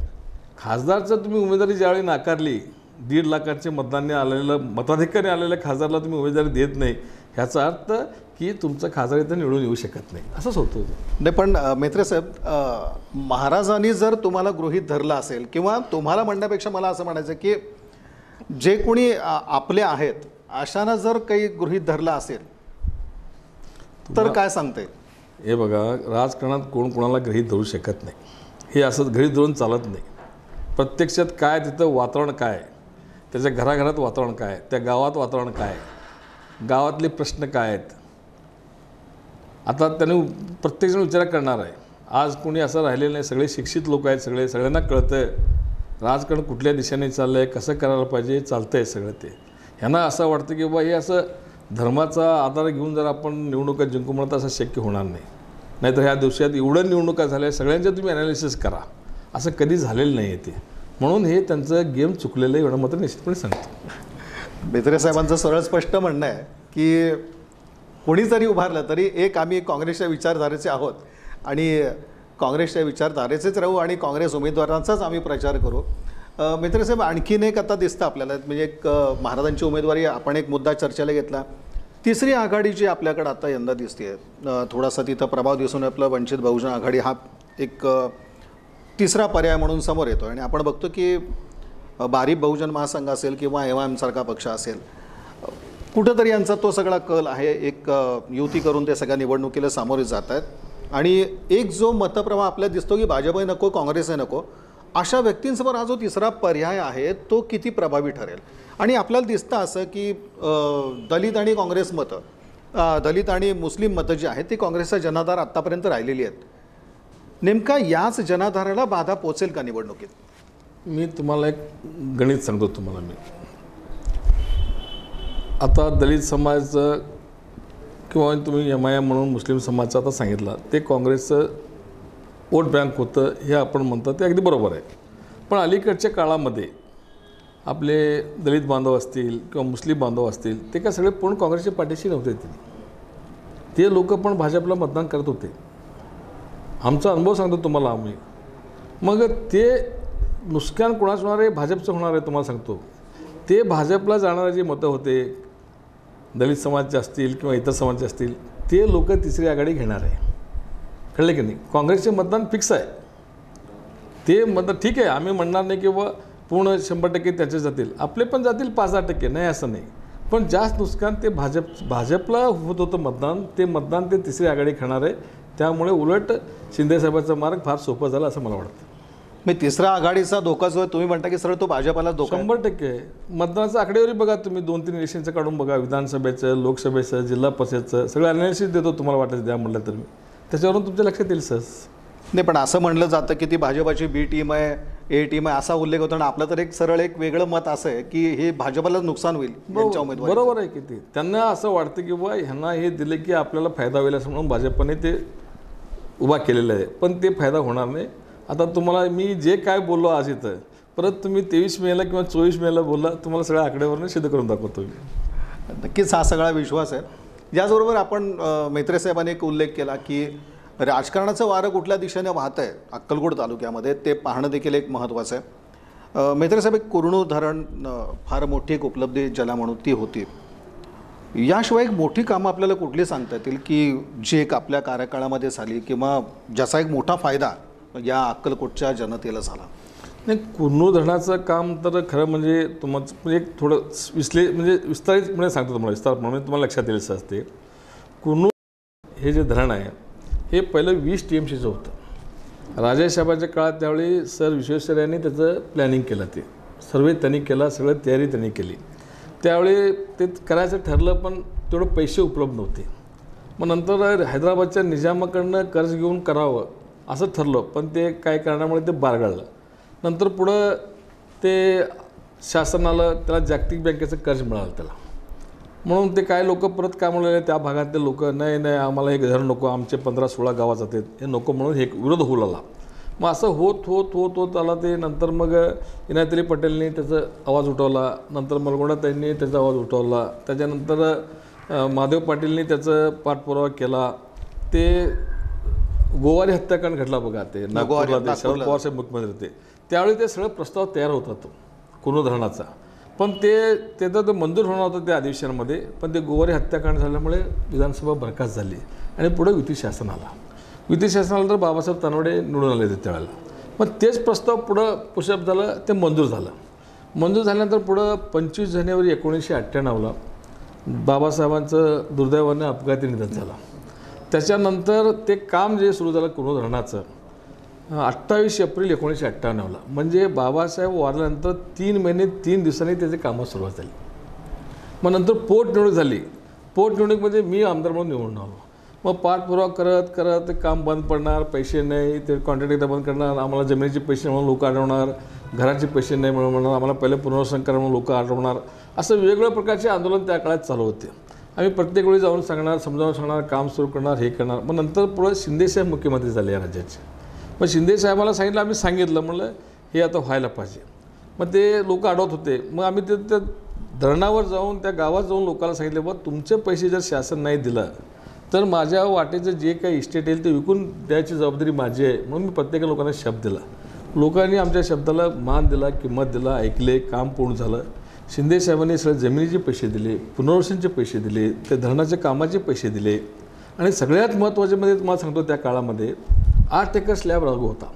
खासदारचं तुम्ही उमेदवारी ज्यावेळी नाकारली, 1.5 लाखाचे मतदानाने आलेलं मताधिकारी आलेल्या खासदारला तुम्ही उमेदवारी देत नाही, ह्याचा अर्थ की तुमचं खासदार इथं निवडून येऊ शकत नाही, असंच होतं. नाही, पण मेत्रे साहेब, महाराजांनी जर तुम्हाला गृहीत धरलं असेल, किंवा तुम्हाला म्हणण्यापेक्षा मला असं म्हणायचं की जे कोणी आपले आहेत अशांना जर काही गृहीत धरलं असेल तर काय सांगता येईल? हे बघा, राजकारणात कोण कोणाला गृहीत धरू शकत नाही. हे असं गृहीत धरून चालत नाही. प्रत्यक्षात काय तिथं वातावरण काय, त्याच्या घराघरात वातावरण काय, त्या गावात वातावरण काय, गावातले प्रश्न काय आहेत, आता त्याने प्रत्येकजण विचार करणार आहे. आज कोणी असं राहिलेलं नाही, सगळे शिक्षित लोक आहेत, सगळ्यांना कळतं आहे राजकारण कुठल्या दिशेने चाललं आहे, कसं करायला पाहिजे, चालतं आहे सगळं. ते ह्यांना असं वाटतं की बाबा हे असं धर्माचा आधार घेऊन जर आपण निवडणुका जिंकू म्हणत असं शक्य होणार नाही. नाहीतर ह्या दिवसात एवढं निवडणुका झाल्या, सगळ्यांच्या तुम्ही ॲनालिसिस करा, असं कधी झालेलं नाही आहे ते. म्हणून हे त्यांचं गेम चुकलेलं आहे, एवढं मात्र निश्चितपणे सांगतो. मेत्रे साहेबांचं सरळ स्पष्ट म्हणणं आहे की कोणी जरी उभारलं तरी आम्ही काँग्रेसच्या विचारधारेचे आहोत आणि काँग्रेसच्या विचारधारेचेच राहू आणि काँग्रेस उमेदवारांचाच आम्ही प्रचार करू. मेत्रे साहेब, आणखीन एक आता दिसतं आपल्याला, म्हणजे एक महाराजांची उमेदवारी आपण एक मुद्दा चर्चेला घेतला. तिसरी आघाडी जी आपल्याकडे आता यंदा दिसते, थोडासा तिथं प्रभाव दिसून आपलं वंचित बहुजन आघाडी हा एक तिसरा पर्याय म्हणून समोर येतो. आणि आपण बघतो की भारिप बहुजन महासंघ असेल किंवा एम सारखा पक्ष असेल, कुठंतरी यांचा तो सगळा कल आहे. एक युती करून ते सगळ्या निवडणुकीला सामोरे जात आहेत. आणि एक जो मतप्रवाह आपल्याला दिसतो की भाजपही नको, काँग्रेसही नको, अशा व्यक्तींसमोर हा जो तिसरा पर्याय आहे तो किती प्रभावी ठरेल? आणि आपल्याला दिसतं असं की दलित आणि काँग्रेस मतं, दलित आणि मुस्लिम मतं जी आहेत ती काँग्रेसचा जनाधार आत्तापर्यंत राहिलेली आहेत. नेमका याच जनाधाराला बाधा पोचेल का निवडणुकीत? मी तुम्हाला एक गणित सांगतो तुम्हाला. मी आता दलित समाजाचं किंवा तुम्ही MIM म्हणून मुस्लिम समाजाचं आता सांगितलं, ते काँग्रेसचं वोट बँक होतं हे आपण म्हणतो, ते अगदी बरोबर आहे. पण अलीकडच्या काळामध्ये आपले दलित बांधव असतील किंवा मुस्लिम बांधव असतील, ते काय सगळे पूर्ण काँग्रेसच्या पाठीशी नव्हते. ते लोक पण भाजपला मतदान करत होते. आमचा अनुभव सांगतो तुम्हाला आम्ही. मग ते नुकसान कोणाचं होणार आहे? भाजपचं होणार आहे. तुम्हाला सांगतो, ते भाजपला जाणारे जे मतं होते, दलित समाजाचे असतील किंवा इतर समाजाचे असतील, ते लोक तिसरी आघाडी घेणार आहे. कळले की नाही? काँग्रेसचे मतदान फिक्स आहे. ते मतदान ठीक आहे, आम्ही म्हणणार नाही की व पूर्ण 100% त्याचे जातील, आपले पण जातील 5-10%, नाही असं नाही. पण जास्त नुकसान ते भाजपला होत होतं मतदान, ते मतदान ते तिसरी आघाडी घेणार आहे. त्यामुळे उलट शिंदेसाहेबांचा मार्ग फार सोपं झाला असं मला वाटतं. मी तिसरा आघाडीचा धोका जो आहे, तुम्ही म्हणता की सरळ तो भाजपाला धोका? 100%. मतदानाचं आकडेवारी बघा तुम्ही, 2-3 इलेक्शनचं काढून बघा, विधानसभेचं, लोकसभेचं, जिल्हा परिषदचं, सगळं अनालिसिस देतो तुम्हाला वाटतं द्या म्हटलं तर मी, त्याच्यावरून तुमच्या लक्षात येईल सहज. नाही, पण असं म्हणलं जातं की ती भाजपाची B टीम आहे, A टीम आहे, असा उल्लेख होतो. आणि आपलं तर एक सरळ एक वेगळं मत असं आहे की हे भाजपलाच नुकसान होईल यांच्या उमेदवारी. बरोबर आहे की ते त्यांना असं वाटतं की बा ह्यांना हे दिले की आपल्याला फायदा होईल असं म्हणून भाजपने ते उभा केलेलं आहे. पण ते फायदा होणार नाही. आता तुम्हाला मी जे काय बोललो आज इथं, परत तुम्ही 23 मेला किंवा 24 मेला बोलला, तुम्हाला सगळ्या आकड्यावरनं सिद्ध करून दाखवतो मी. नक्कीच हा सगळा विश्वास आहे. याचबरोबर आपण मेत्रे साहेबांनी एक उल्लेख केला की राजकारणाचं वारं कुठल्या दिशेने वाहत आहे अक्कलकोट तालुक्यामध्ये, ते पाहणं देखील एक महत्त्वाचं आहे. मेत्रे साहेब, एक कुरनू धरण फार मोठी एक उपलब्धी ज्याला म्हणून ती होती. याशिवाय एक मोठी कामं आपल्याला कुठली सांगता येतील की जी एक आपल्या कार्यकाळामध्ये झाली किंवा ज्याचा एक मोठा फायदा या अक्कलकोटच्या जनतेला झाला? नाही, कुरनू धरणाचं काम तर खरं म्हणजे तुम्हाला एक थोडं विस्तारितपणे सांगतो तुम्हाला, विस्तारप्रमाणे तुम्हाला लक्षात येईल असते. कुरनू हे जे धरण आहे हे पहिलं 20 TMCचं होतं. राजेसाहेबांच्या काळात त्यावेळी सर विश्वेश्वर यांनी त्याचं प्लॅनिंग केलं, ते सर्वे त्यांनी केला, सगळं तयारी त्यांनी केली. त्यावेळी ते करायचं ठरलं, पण तेवढं पैसे उपलब्ध नव्हते. मग नंतर हैदराबादच्या निजामाकडनं कर्ज घेऊन करावं असं ठरलं, पण ते काय कारणामुळे ते बारगळलं. नंतर पुढं ते शासनाला त्याला जागतिक बँकेचं कर्ज मिळालं त्याला. म्हणून ते काय लोक परत काय म्हणाले, त्या भागातले लोक, नाही आम्हाला हे धरण नको, आमचे 15-16 गावात जातात, हे नको म्हणून हे विरोध होऊ लागला. मग असं होत आला ते. नंतर मग इनायतअली पटेलनी त्याचा आवाज उठवला, नंतर मलगोंडाताईंनी त्याचा आवाज उठवला, त्याच्यानंतर महादेव पाटीलनी त्याचं पाठपुरावा केला. ते गोवारी हत्याकांड घडला बघा ते नागपूरला, ते शरद पवार साहेब मुख्यमंत्री होते त्यावेळी ते सगळं प्रस्ताव तयार होता तो कुर्नूल धरणाचा, पण ते मंजूर होणार होतं त्या अधिवेशनामध्ये, पण ते गोवारी हत्याकांड झाल्यामुळे विधानसभा बरखास्त झाली आणि पुढे युती शासन आला. युती शासनाला तर बाबासाहेब तानवडे निवडून आले होते त्यावेळेला. मग तेच प्रस्ताव पुढं पुशअप झालं, ते मंजूर झालं. मंजूर झाल्यानंतर पुढं 25 जानेवारी 1998ला बाबासाहेबांचं दुर्दैवाने अपघाती निधन झालं. त्याच्यानंतर ते काम जे सुरू झालं कुर्नूल धरणाचं 28 एप्रिल 1998ला, म्हणजे बाबासाहेब वारल्यानंतर 3 महिने 3 दिवसांनी त्याची कामं सुरुवात झाली. मग नंतर पोटनिवडणूक झाली. पोटनिवडणुकीमध्ये मी आमदार म्हणून निवडून आलो. मग पाठपुरावा करत करत ते काम बंद पडणार, पैसे नाही, ते कॉन्ट्रॅक्ट एकदा बंद करणार, आम्हाला जमिनीचे पैसे म्हणून लोक अडवणार, घराचे पैसे नाही म्हणून आम्हाला पहिले पुनर्वसन करा म्हणून लोक अडवणार, असं वेगवेगळ्या प्रकारचे आंदोलन त्या काळात चालू होते. आम्ही प्रत्येक वेळी जाऊन सांगणार, समजावून सांगणार, काम सुरू करणार, हे करणार. मग नंतर पुढं शिंदेसाहेब मुख्यमंत्री झाले या राज्याचे. मग शिंदेसाहेबाला सांगितलं, आम्ही सांगितलं, म्हणलं हे आता व्हायला पाहिजे. मग ते लोक अडवत होते. मग आम्ही त्या धरणावर जाऊन त्या गावात जाऊन लोकांना सांगितलं, बा तुमचे पैसे जर शासन नाही दिलं तर माझ्या वाटेचं जे काही इस्टेट येईल ते विकून द्यायची जबाबदारी माझी आहे. म्हणून मी प्रत्येक लोकांना शब्द दिला. लोकांनी आमच्या शब्दाला मान दिला, किंमत दिला, ऐकले, काम पूर्ण झालं. शिंदेसाहेबांनी सगळे जमिनीचे पैसे दिले, पुनर्वसनचे पैसे दिले, ते धरणाच्या कामाचे पैसे दिले. आणि सगळ्यात महत्त्वाचे म्हणजे तुम्हाला सांगतो, त्या काळामध्ये 8 एकर स्लॅब लागू होता.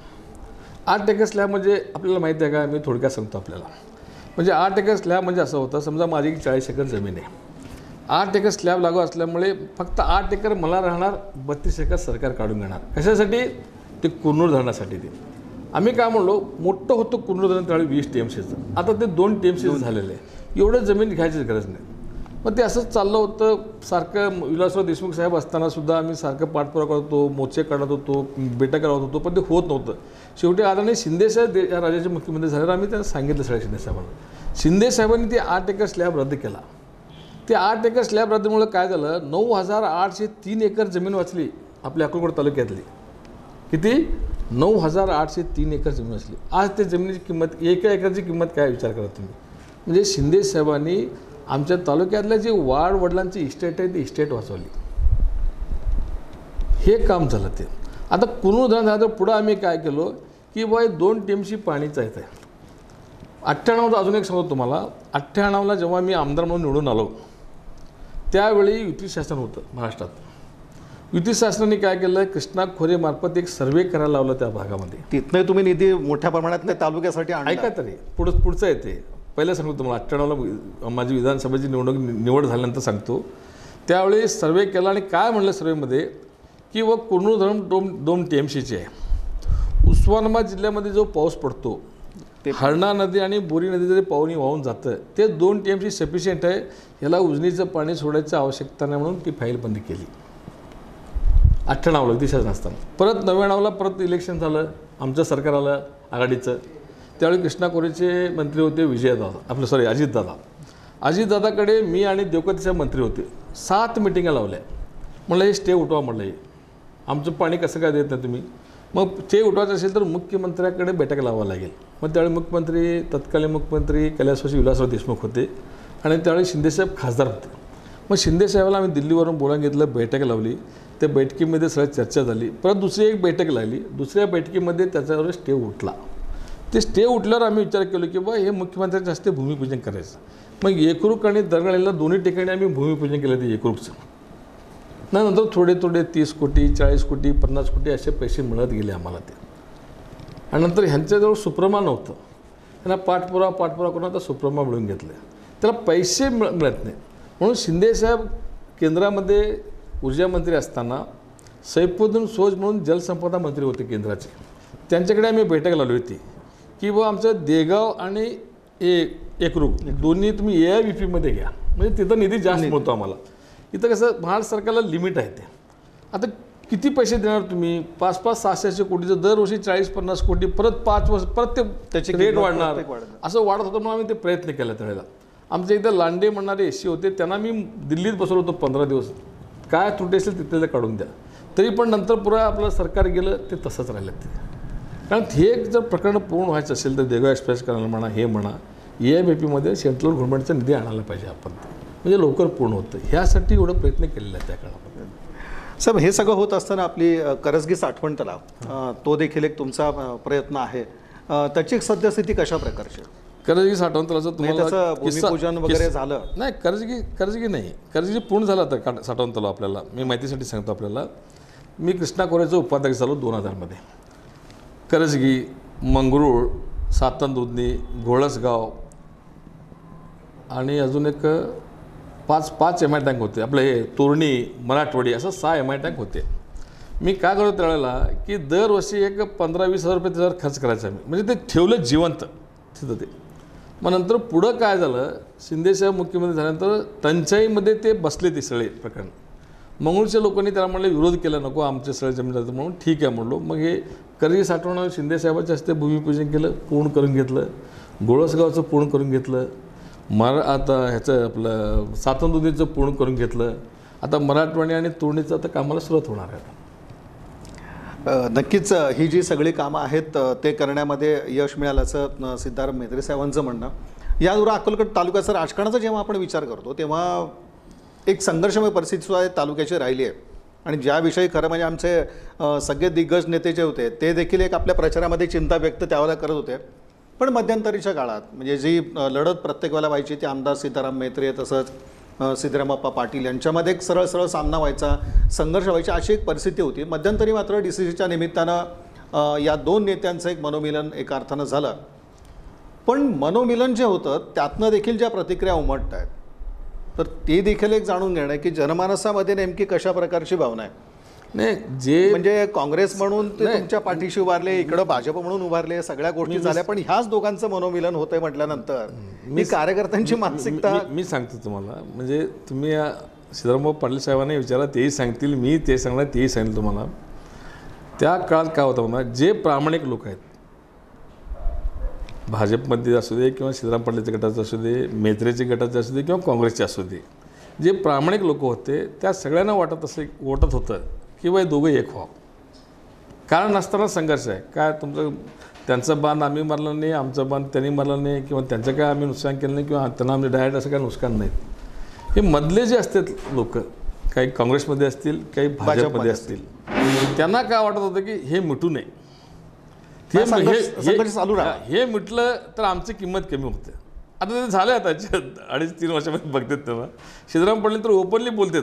8 एकर स्लॅब म्हणजे आपल्याला माहिती आहे का, मी थोडक्यात सांगतो आपल्याला. म्हणजे 8 एकर स्लॅब म्हणजे असं होतं, समजा माझी 40 एकर जमीन आहे, 8 एकर स्लॅब लागू असल्यामुळे फक्त 8 एकर मला राहणार, 32 एकर सरकार काढून घेणार. कशासाठी? ते कुर्नूल धरणासाठी. ते आम्ही काय म्हणलो, मोठं होतं कुर्नूल धरण त्यावेळी 20 TMCचं, आता ते 2 TMC झालेलं आहे. एवढं जमीन घ्यायची गरज नाही. मग ते असंच चाललं होतं. सारखं विलासराव देशमुख साहेब असतानासुद्धा आम्ही सारखं पाठपुरावा करत होतो, मोर्चे काढत होतो, बैठका लावत होतो, पण ते होत नव्हतं. शेवटी आदरणीय शिंदेसाहेब या राज्याचे मुख्यमंत्री झाल्यावर आम्ही त्यांना सांगितलं सगळ्या शिंदेसाहेबांना. शिंदेसाहेबांनी ते 8 एकर स्लॅब रद्द केला. ते 8 एकर स्लॅब रद्दमुळे काय झालं, 9,803 एकर जमीन वाचली आपल्या अक्कलकोट तालुक्यातली. किती? 9,803 एकर जमीन वाचली. आज त्या जमिनीची किंमत, एका एकरची किंमत काय विचार करा तुम्ही. म्हणजे शिंदेसाहेबांनी आमच्या तालुक्यातल्या जे वडिलांची इस्टेट आहे ती इस्टेट वाचवली. हे काम झालं ते. आता कुर्नूल धरण झालं तर पुढं आम्ही काय केलो की बाय 2 TMC पाणीचं आहे. 98 अजून एक सांगतो तुम्हाला, 98ला जेव्हा मी आमदार म्हणून निवडून आलो त्यावेळी युती शासन होतं महाराष्ट्रात. युती शासनाने काय केलं, कृष्णा खोरेमार्फत एक सर्वे करायला लावला त्या भागामध्ये. तिथनं तुम्ही निधी मोठ्या प्रमाणात तालुक्यासाठी ऐका तरी पुढचं येते. पहिलं सांगतो तुम्हाला, 98ला माझी विधानसभेची निवड झाल्यानंतर सांगतो. त्यावेळी सर्वे केला आणि काय म्हणलं सर्वेमध्ये की व कुर्नूल धरण 2 TMCचे आहे. उस्मानाबाद जिल्ह्यामध्ये जो पाऊस पडतो, ते हरणा नदी आणि बोरी नदी जरी पाणी वाहून जातं, ते 2 TMC सफिशियंट आहे. याला उजनीचं पाणी सोडायची आवश्यकता नाही म्हणून ती फाईल बंद केली 98ला दिशाच नसताना. परत 99ला परत इलेक्शन झालं, आमचं सरकार आलं आघाडीचं. त्यावेळी कृष्णा खोरेचे मंत्री होते अजितदादा. अजितदादाकडे मी आणि देवकतेचे मंत्री होते. 7 मिटिंगा लावल्या. म्हणलं हे स्टे उठवा, म्हणलं हे आमचं पाणी कसं काय देत नाही तुम्ही. मग ते उठवायचं असेल तर मुख्यमंत्र्याकडे बैठक लावावं लागेल. मग त्यावेळी मुख्यमंत्री, तत्कालीन मुख्यमंत्री कैलासवासी विलासराव देशमुख होते आणि त्यावेळी शिंदेसाहेब खासदार होते. मग शिंदेसाहेबाला आम्ही दिल्लीवरून बोलावून घेतलं, बैठक लावली. त्या बैठकीमध्ये सगळं चर्चा झाली. परत दुसरी एक बैठक लागली. दुसऱ्या बैठकीमध्ये त्याच्यावर स्टे उठला. ते स्टे उठल्यावर आम्ही विचार केलो की बा हे मुख्यमंत्र्यांच्या हस्ते भूमिपूजन करायचं. मग एकरूप आणि दरगळीला दोन्ही ठिकाणी आम्ही भूमिपूजन केलं ते एकरूपचं. नंतर थोडे 30 कोटी, 40 कोटी, 50 कोटी असे पैसे मिळत गेले आम्हाला ते. आणि नंतर ह्यांच्याजवळ सुप्रमा नव्हतं. त्यांना पाठपुरावा करून आता सुप्रमा मिळून घेतलं. त्याला पैसे मिळत नाही. म्हणून शिंदेसाहेब केंद्रामध्ये ऊर्जा मंत्री असताना सैफुद्दीन सोज म्हणून जलसंपदा मंत्री होते केंद्राचे. त्यांच्याकडे आम्ही बैठक लावली होती की बा आमचं देगाव आणि एकरूप दोन्ही तुम्ही AIVPमध्ये घ्या, म्हणजे तिथं निधी जास्त मिळतो आम्हाला. इथं कसं महाराष्ट्र सरकारला लिमिट आहे ते. आता किती पैसे देणार तुम्ही? 500-600 कोटीचं दरवर्षी 40-50 कोटी, परत 5 वर्ष परत ते त्याचे रेट वाढणार, असं वाढत होतं. म्हणून आम्ही ते प्रयत्न केला. त्यावेळेला आमच्या इथं लांडे म्हणणारे SC होते, त्यांना मी दिल्लीत बसवलं होतं 15 दिवस. काय त्रुटी असेल तिथले काढून द्या. तरी पण नंतर पुरं आपलं सरकार गेलं ते तसंच राहिलं ते. कारण हे जर प्रकरण पूर्ण व्हायचं असेल तर देगाव एक्सप्रेस करायला म्हणा, हे म्हणा, AIVPमध्ये सेंट्रल गव्हर्नमेंटचा निधी आणायला पाहिजे आपण, म्हणजे लवकर पूर्ण होतं. ह्यासाठी एवढं प्रयत्न केलेला आहे त्या काळामध्ये. साहेब, हे सगळं होत असताना आपली करजगी साठवण तलाव तो देखील एक तुमचा प्रयत्न आहे. त्याची एक सद्यस्थिती कशा प्रकारची? कर्जगी साठवण तलावाचं तुम्हाला त्याचं भूमिपूजन वगैरे झालं? नाही, कर्जगी नाही, कर्जगी पूर्ण झालं आता साठवण तलाव. आपल्याला मी माहितीसाठी सांगतो आपल्याला. मी कृष्णा खोऱ्याचं उपाध्यक्ष झालो 2000 करजगी, मंगरूळ, सातनदुधनी, घोळसगाव आणि अजून एक पाच MI टँक होते. आपले हे तोरणी, मराठवाडी असं 6 MI टँक होते. मी काय करतो त्यावेळेला की दरवर्षी एक 15-20 हजार रुपये त्याच्यावर खर्च करायचा मी, म्हणजे ते ठेवलं जिवंत तिथं ते. मग नंतर पुढं काय झालं, शिंदेसाहेब मुख्यमंत्री झाल्यानंतर टंचाईमध्ये ते बसले ते सगळे प्रकरण. मंगळूरच्या लोकांनी त्याला म्हणले विरोध केला, नको आमच्या सगळे जमीन जातं म्हणून. ठीक आहे म्हणलो. मग हे कर्जगी साठवण शिंदेसाहेबाच्या हस्ते भूमिपूजन केलं, पूर्ण करून घेतलं. घोळसगावचं पूर्ण करून घेतलं. आता ह्याचं आपलं सातनदुधीचं पूर्ण करून घेतलं. आता मराठवाडी आणि तोरणीचं आता कामाला सुरुवात होणार आहे. नक्कीच ही जी सगळी कामं आहेत ते करण्यामध्ये यश मिळाल्याचं सिद्धार्थ म्हेत्रे साहेबांचं म्हणणं. याद्वारे अक्कलकोट तालुक्याचं राजकारणाचा जेव्हा आपण विचार करतो तेव्हा एक संघर्षमय परिस्थिती सुद्धा तालुक्याची राहिली आहे. आणि ज्याविषयी खरं म्हणजे आमचे सगळे दिग्गज नेते जे होते ते देखील एक आपल्या प्रचारामध्ये चिंता व्यक्त त्यावेळेला करत होते. पण मध्यंतरीच्या काळात म्हणजे जी लढत प्रत्येक वेळेला व्हायची ती आमदार सीताराम म्हेत्रे तसंच सिद्धरामप्पा पाटील यांच्यामध्ये एक सरळ सामना व्हायचा, संघर्ष व्हायचा, अशी एक परिस्थिती होती. मध्यंतरी मात्र DCCच्या निमित्तानं या दोन नेत्यांचं एक मनोमिलन एका अर्थानं झालं. पण मनोमिलन जे होतं त्यातनं देखील ज्या प्रतिक्रिया उमटत आहेत तर ते देखील एक जाणून घेणं की जनमानसामध्ये नेमकी कशा प्रकारची भावना आहे. नाही, जे म्हणजे काँग्रेस म्हणून ते तुमच्या पाठीशी उभारले, इकडं भाजप म्हणून उभारले, सगळ्या गोष्टी झाल्या, पण ह्याच दोघांचं मनोमिलन होतंय म्हटल्यानंतर मी कार्यकर्त्यांची मानसिकता मी सांगतो तुम्हाला. म्हणजे तुम्ही सिद्धरामभाऊ पाटील साहेबांनी विचारा, तेही सांगतील, मी ते सांगणार तेही सांगेल तुम्हाला. त्या काळात काय होतं म्हणा, जे प्रामाणिक लोक आहेत, भाजपमध्ये असू दे किंवा सिद्धराम पाटलाच्या गटाचं असू दे, म्हेत्रेच्या गटाचं असू दे किंवा काँग्रेसचे असू दे, जे प्रामाणिक लोक होते त्या सगळ्यांना वाटत होतं की बाई दोघं एक व्हावं. कारण नसताना संघर्ष आहे. काय तुमचं त्यांचं बाण आम्ही मारलं नाही, आमचं बाण त्यांनी मारलं नाही, किंवा त्यांचं काय आम्ही नुकसान केलं नाही, किंवा त्यांना आम्ही डायरेक्ट असं काय नुकसान नाही. हे मधले जे असतात लोक, काही काँग्रेसमध्ये असतील, काही भाजपमध्ये असतील, त्यांना काय वाटत होतं की हे मिटू नये, हे मिटलं तर आमची किंमत कमी होते. आता ते झालं. आता 2.5-3 वर्षामध्ये बघतात तेव्हा सिद्धराम पाटील तर ओपनली बोलतात,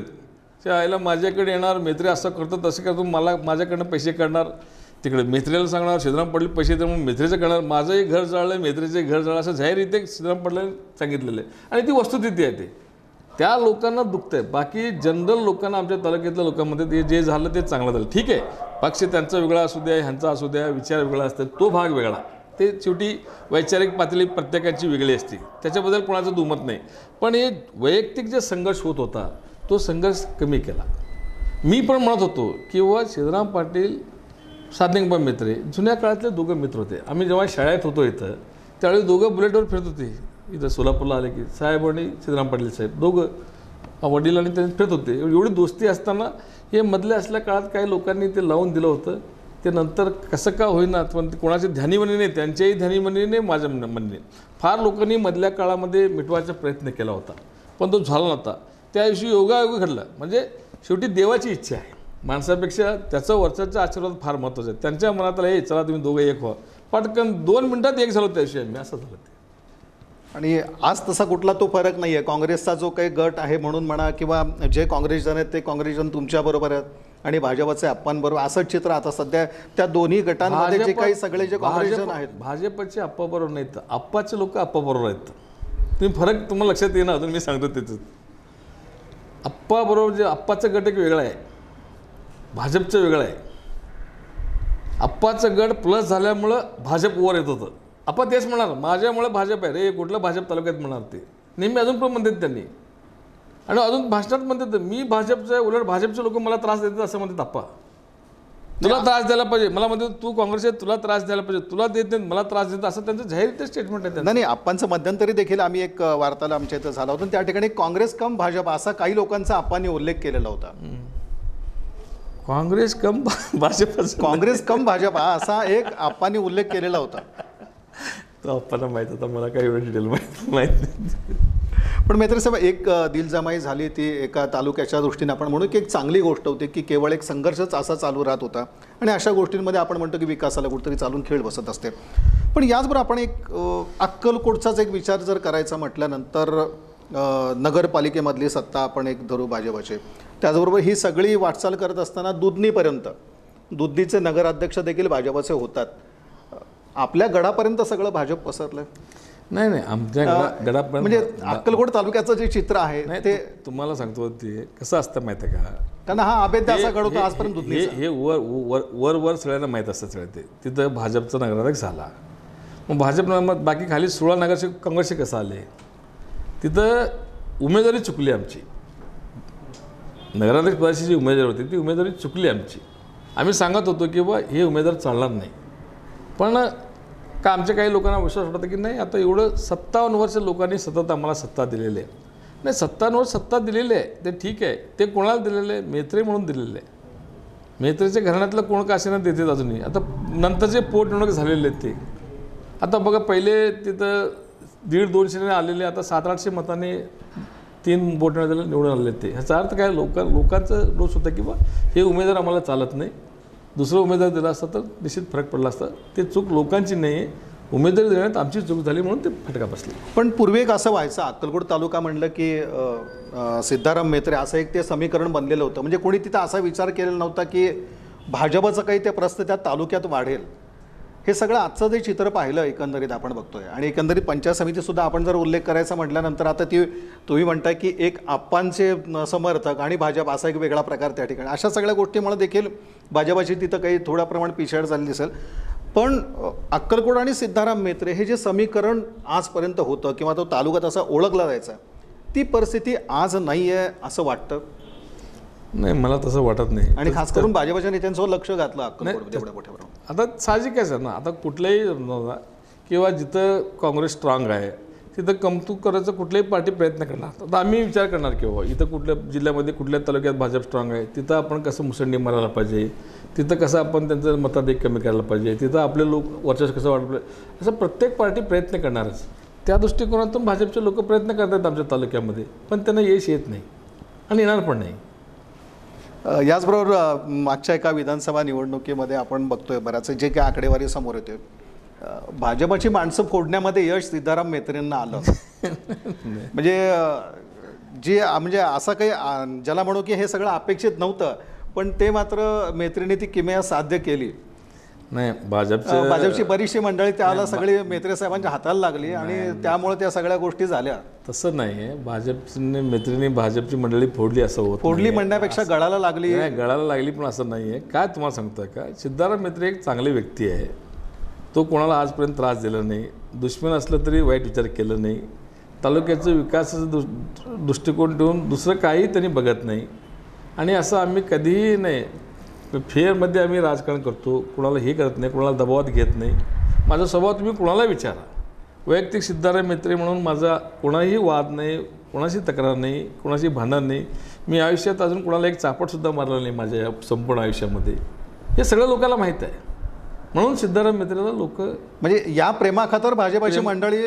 आईला माझ्याकडे येणार, म्हेत्रे असं करतो तसं करतो, मला माझ्याकडनं पैसे काढणार, तिकडे म्हेत्रेला सांगणार सिद्धराम पाटील पैसे तर मग म्हेत्रेचं करणार, माझंही घर जाळलं, म्हेत्रेचे घर जाळलं, असं जाहीररीत्या सिद्धराम पाटलांनी सांगितलेलं आहे. आणि ती वस्तुस्थिती आहे. ते त्या लोकांना दुखतं आहे. बाकी जनरल लोकांना, आमच्या तालुक्यातल्या लोकांमध्ये ते जे झालं ते चांगलं झालं. ठीक आहे, पक्ष त्यांचा वेगळा असू द्या, ह्यांचा असू द्या, विचार वेगळा असतात, तो भाग वेगळा. ते शेवटी वैचारिक पातळी प्रत्येकाची वेगळी असते, त्याच्याबद्दल कोणाचं दुमत नाही. पण हे वैयक्तिक जे संघर्ष होत होता तो संघर्ष कमी केला. मी पण म्हणत होतो की व सिद्धराम पाटील, साधनिकबा म्हेत्रे जुन्या काळातले दोघं मित्र होते. आम्ही जेव्हा शाळेत होतो इथं त्यावेळी दोघं बुलेटवर फिरत होते. इथं सोलापूरला आले की साहेब आणि सिद्धराम पाटील साहेब दोघं वडील आणि त्यांनी फिरत होते. एवढी दोस्ती असताना हे मधले असल्या काळात काही लोकांनी ते लावून दिलं होतं. ते नंतर कसं का होईना, पण कोणाचे ध्यानीमनी नाही, त्यांच्याही ध्यानीमनी नाही, माझ्या म्हणणे फार लोकांनी मधल्या काळामध्ये मिटवायचा प्रयत्न केला होता, पण तो झाला नव्हता. त्याविषयी योगायोग घडला. म्हणजे शेवटी देवाची इच्छा आहे, माणसापेक्षा त्याचं वरच्याचा आशीर्वाद फार महत्त्वाचा आहे. त्यांच्या मनात हे चला तुम्ही दोघं एक व्हा, पटकन 2 मिनिटात एक झालो त्याविषयी मी, असं झालं ते. आणि आज तसा कुठला तो फरक नाही आहे. काँग्रेसचा जो काही गट आहे म्हणून म्हणा, किंवा जे काँग्रेसजन आहेत ते काँग्रेसजन तुमच्याबरोबर आहेत आणि भाजपचे आप्पांबरोबर, असंच चित्र आता सध्या त्या दोन्ही गटांमध्ये जे काही सगळे जे काँग्रेसजन आहेत. भाजपचे आप्पाबरोबर नाहीत, आप्पाचे लोक आप्पाबरोबर आहेत. तुम्ही फरक तुम्हाला लक्षात येणार अजून मी सांगतो त्याचं. आप्पाबरोबर जे आप्पाचं गट एक वेगळा आहे, भाजपचं वेगळं आहे. आप्पाचं गट प्लस झाल्यामुळं भाजप वर येत होतं. आप्पा तेच म्हणणार, माझ्यामुळे भाजप आहे रे, कुठलं भाजप तालुक्यात म्हणणार ते नेहमी अजून पण म्हणतात त्यांनी. आणि अजून भाषणात म्हणतात मी भाजपचं आहे, उलट भाजपचे लोक मला त्रास देतात असं म्हणतात. आप्पा तुला त्रास द्यायला पाहिजे, मला म्हणते तू काँग्रेस आहे तुला त्रास द्यायला पाहिजे, तुला देत नाही मला त्रास देतात, असं त्यांचं जाहीर स्टेटमेंट आहे. नाही, आप्पांचं मध्यंतरी देखील आम्ही एक वार्ताला आमच्या इथं झाला होता, त्या ठिकाणी काँग्रेस कम भाजप असा काही लोकांचा आप्पांनी उल्लेख केलेला होता. काँग्रेस कम भाजप, काँग्रेस कम भाजप असा एक आप्पांनी उल्लेख केलेला होता. तो आप्पांना माहीत होता, मला काही एवढं डिटेल माहीत नाही. पण मेत्रे साहेब, एक दिलजमाई झाली ती एका तालुक्याच्या दृष्टीने आपण म्हणू की एक चांगली गोष्ट होती की केवळ एक संघर्षच असा चालू राहत होता आणि अशा गोष्टींमध्ये आपण म्हणतो की विकासाला कुठेतरी चालून खेळ बसत असते. पण याचबरोबर आपण एक अक्कलकोटचाच एक विचार जर करायचा म्हटल्यानंतर नगरपालिकेमधली सत्ता आपण एक धरू भाजपचे, त्याचबरोबर ही सगळी वाटचाल करत असताना दुधनीचे नगराध्यक्ष देखील भाजपचे होतात. आपल्या गडापर्यंत सगळं भाजप पसरलं नाही आमच्या गडापर्यंत म्हणजे अक्कलकोट तालुक्याचं जे चित्र आहे ते तुम्हाला सांगतो ते कसं असतं माहिती आहे का, कारण हा अभेद्य असा घड होता आजपर्यंत दुधनीचा. हे वर सगळ्यांना माहीत असतं सगळं ते. तिथं भाजपचा नगराध्यक्ष झाला, मग भाजप बाकी खाली 16 नगरसेवक काँग्रेसचे कसं आले, तिथं उमेदवारी चुकली आमची. नगराध्यक्ष पदाची जी उमेदवारी होती ती उमेदवारी चुकली आमची. आम्ही सांगत होतो की बा हे उमेदवार चालणार नाही, पण का आमच्या काही लोकांना विश्वास वाटतं की नाही आता एवढं 57 वर्ष लोकांनी सतत आम्हाला सत्ता दिलेली आहे. नाही 57 वर्ष सत्ता दिलेली आहे ते ठीक आहे, ते कोणाला दिलेलं आहे, मेत्रे म्हणून दिलेलं आहे. मेत्रेच्या घराण्यातलं कोण का असे ना देतात अजूनही. आता नंतरचे पोटनिवडणूक झालेले आहेत ते. आता बघा पहिले तिथं 150-200 आलेले, आता 700-800 मताने 3 पोटनिवडणुकीला निवडून आलेले ते. ह्याचा अर्थ काय, लोकांचं डोस होता की बा हे उमेदवार आम्हाला चालत नाही, दुसरं उमेदवार दिला असता तर निश्चित फरक पडला असता. ते चूक लोकांची नाही, उमेदवारी देण्यात आमची चूक झाली म्हणून ते फटका बसले. पण पूर्वी एक असं व्हायचं, अक्कलकोट तालुका म्हणलं की सिद्धाराम मेत्रे असं एक ते समीकरण बनलेलं होतं. म्हणजे कोणी तिथं असा विचार केलेला नव्हता की भाजपचं काही ते प्रस्थ त्या तालुक्यात वाढेल. हे सगळं आजचं जे चित्र पाहिलं एकंदरीत आपण बघतोय, आणि एकंदरीत पंचायत समितीसुद्धा आपण जर उल्लेख करायचा म्हटल्यानंतर आता तुम्ही म्हणताय की एक आप्पांचे समर्थक आणि भाजप असा एक वेगळा प्रकार त्या ठिकाणी, अशा सगळ्या गोष्टीमुळे देखील भाजपाची तिथं काही थोड्या प्रमाणात पिछाड झाली दिसेल. पण अक्कलकोट आणि सिद्धाराम मेत्रे हे जे समीकरण आजपर्यंत होतं किंवा तो तालुक्यात असा ओळखला जायचा, ती परिस्थिती आज नाही आहे असं वाटतं. नाही मला तसं वाटत नाही, आणि खास करून भाजपच्या नेत्यांसोबत लक्ष घातलं अक्कलकोट एवढ्या मोठ्या प्रमाणात. आता साहजिकच आहे ना, आता कुठल्याही किंवा जिथं काँग्रेस स्ट्रॉंग आहे तिथं कमतूत करायचं कुठल्याही पार्टी प्रयत्न करणार. आता आम्ही विचार करणार की बाबा इथं कुठल्या जिल्ह्यामध्ये कुठल्या तालुक्यात भाजप स्ट्रॉंग आहे, तिथं आपण कसं मुसंडी मारायला पाहिजे, तिथं कसं आपण त्यांचं मताधिक्य कमी करायला पाहिजे, तिथं आपले लोक वर्चस्व कसं वाढलं, असं प्रत्येक पार्टी प्रयत्न करणारच. त्या दृष्टिकोनातून भाजपचे लोक प्रयत्न करतात आमच्या तालुक्यामध्ये, पण त्यांना यश येत नाही आणि येणार पण नाही. याचबरोबर मागच्या एका विधानसभा निवडणुकीमध्ये आपण बघतोय बऱ्याच जे काही आकडेवारी समोर येते, भाजपाची माणसं फोडण्यामध्ये यश सिद्धाराम मेत्रेंना आलं. म्हणजे असं काही ज्याला म्हणू की हे सगळं अपेक्षित नव्हतं, पण ते मात्र मेत्रेंनी ती किमया साध्य केली. नाही भाजपची बरीचशी मंडळी त्याला सगळी मेत्रे साहेबांच्या हाताला लागली आणि त्यामुळे त्या सगळ्या गोष्टी झाल्या. तसं नाही आहे, भाजपने मेत्रेंनी भाजपची मंडळी फोडली असं होत, फोडली म्हणण्यापेक्षा गळाला लागली. नाही गळाला लागली पण असं नाही आहे. काय तुम्हाला सांगतोय का, सिद्धाराम मेत्रे एक चांगली व्यक्ती आहे, तो कोणाला आजपर्यंत त्रास दिला नाही, दुश्मन असलं तरी वाईट विचार केलं नाही, तालुक्याचं विकासाचं दृष्टिकोन ठेवून दुसरं काही त्यांनी बघत नाही. आणि असं आम्ही कधीही नाही फेअरमध्ये आम्ही राजकारण करतो, कुणाला हे करत नाही, कुणाला दबावात घेत नाही. माझा स्वभाव तुम्ही कुणाला विचारा, वैयक्तिक सिद्धाराम मेत्रे म्हणून माझा कोणाही वाद नाही, कोणाशी तक्रार नाही, कोणाशी भांडण नाही. मी आयुष्यात अजून कुणाला एक चापटसुद्धा मारला नाही माझ्या या संपूर्ण आयुष्यामध्ये. हे सगळं लोकांना माहीत आहे, म्हणून सिद्धाराम मेत्रेला लोक म्हणजे या प्रेमाखातर भाजपाची मंडळी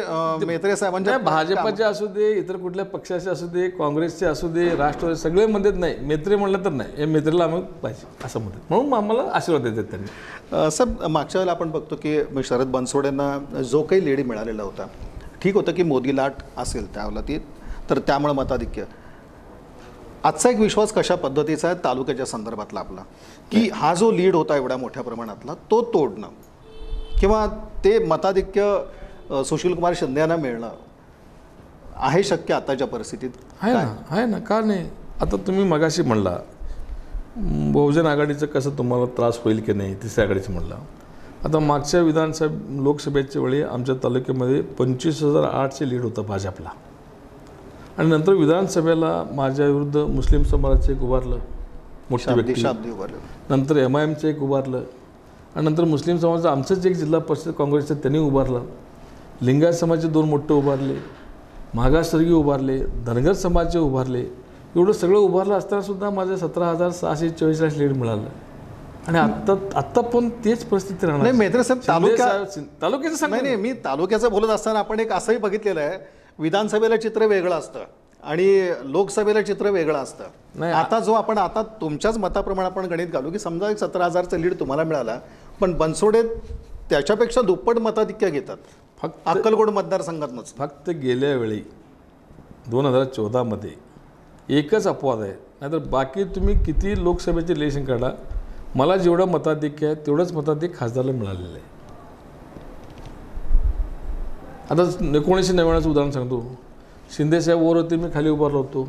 मेत्रे साहेबांच्या, भाजपाचे असू दे, इतर कुठल्या पक्षाचे असू दे, काँग्रेसचे असू दे, राष्ट्रवादी सगळे म्हणतात नाही मेत्रे म्हणलं तर नाही, हे मेत्रेला आम्ही पाहिजे असं म्हणतात, म्हणून आम्हाला आशीर्वाद देतात त्यांनी. सर मागच्या वेळेला आपण बघतो की शरद बनसोडेंना जो काही लीड मिळालेला होता, ठीक होतं की मोदी लाट असेल त्यावेळेला ती, तर त्यामुळे मताधिक्य. आजचा एक विश्वास कशा पद्धतीचा आहे तालुक्याच्या संदर्भातला आपला, की हा जो लीड होता एवढ्या मोठ्या प्रमाणातला तो तोडणं किंवा ते मताधिक्य सुशीलकुमार शिंदे यांना मिळणं आहे शक्य आताच्या परिस्थितीत? आहे ना, का नाही. आता तुम्ही मगाशी म्हणला बहुजन आघाडीचं कसं तुम्हाला त्रास होईल की नाही, तिसऱ्या आघाडीचं म्हणला. आता मागच्या लोकसभेच्या वेळी आमच्या तालुक्यामध्ये 25,008चे लीड होतं भाजपला, आणि नंतर विधानसभेला माझ्या विरुद्ध मुस्लिम समाजाचे एक उभारलं मोठी व्यक्ती, नंतर MIMचं एक उभारलं, आणि नंतर मुस्लिम समाजाचं आमचंच एक जिल्हा परिषद काँग्रेसचं त्यांनी उभारलं, लिंगायत समाजाचे 2 मोठे उभारले, मागासवर्गीय उभारले, धनगर समाजाचे उभारले. एवढं सगळं उभारलं असतानासुद्धा माझं 17,644 लीड मिळालं. आणि आत्ता पण तेच परिस्थिती राहणार. नाही मेत्रे साहेब, तालुक्याचं नाही मी तालुक्याचं बोलत असताना आपण एक असंही बघितलेलं आहे विधानसभेला चित्र वेगळं असतं आणि लोकसभेला चित्र वेगळं असतं. नाही, आता जो आपण आता तुमच्याच मताप्रमाणे आपण गणित घालू की समजा एक 17,000चं लीड तुम्हाला मिळाला, पण बनसोडे त्याच्यापेक्षा दुप्पट मताधिक्य घेतात फक्त अक्कलकोट मतदारसंघातूनच. फक्त गेल्या वेळी 2014मध्ये एकच अपवाद आहे, नाहीतर बाकी तुम्ही किती लोकसभेचे इलेक्शन काढा, मला जेवढं मताधिक्य आहे तेवढंच मताधिक्य खासदारला मिळालेलं आहे. आता 1999चं उदाहरण सांगतो. शिंदेसाहेब वर होते, मी खाली उभारलो होतो,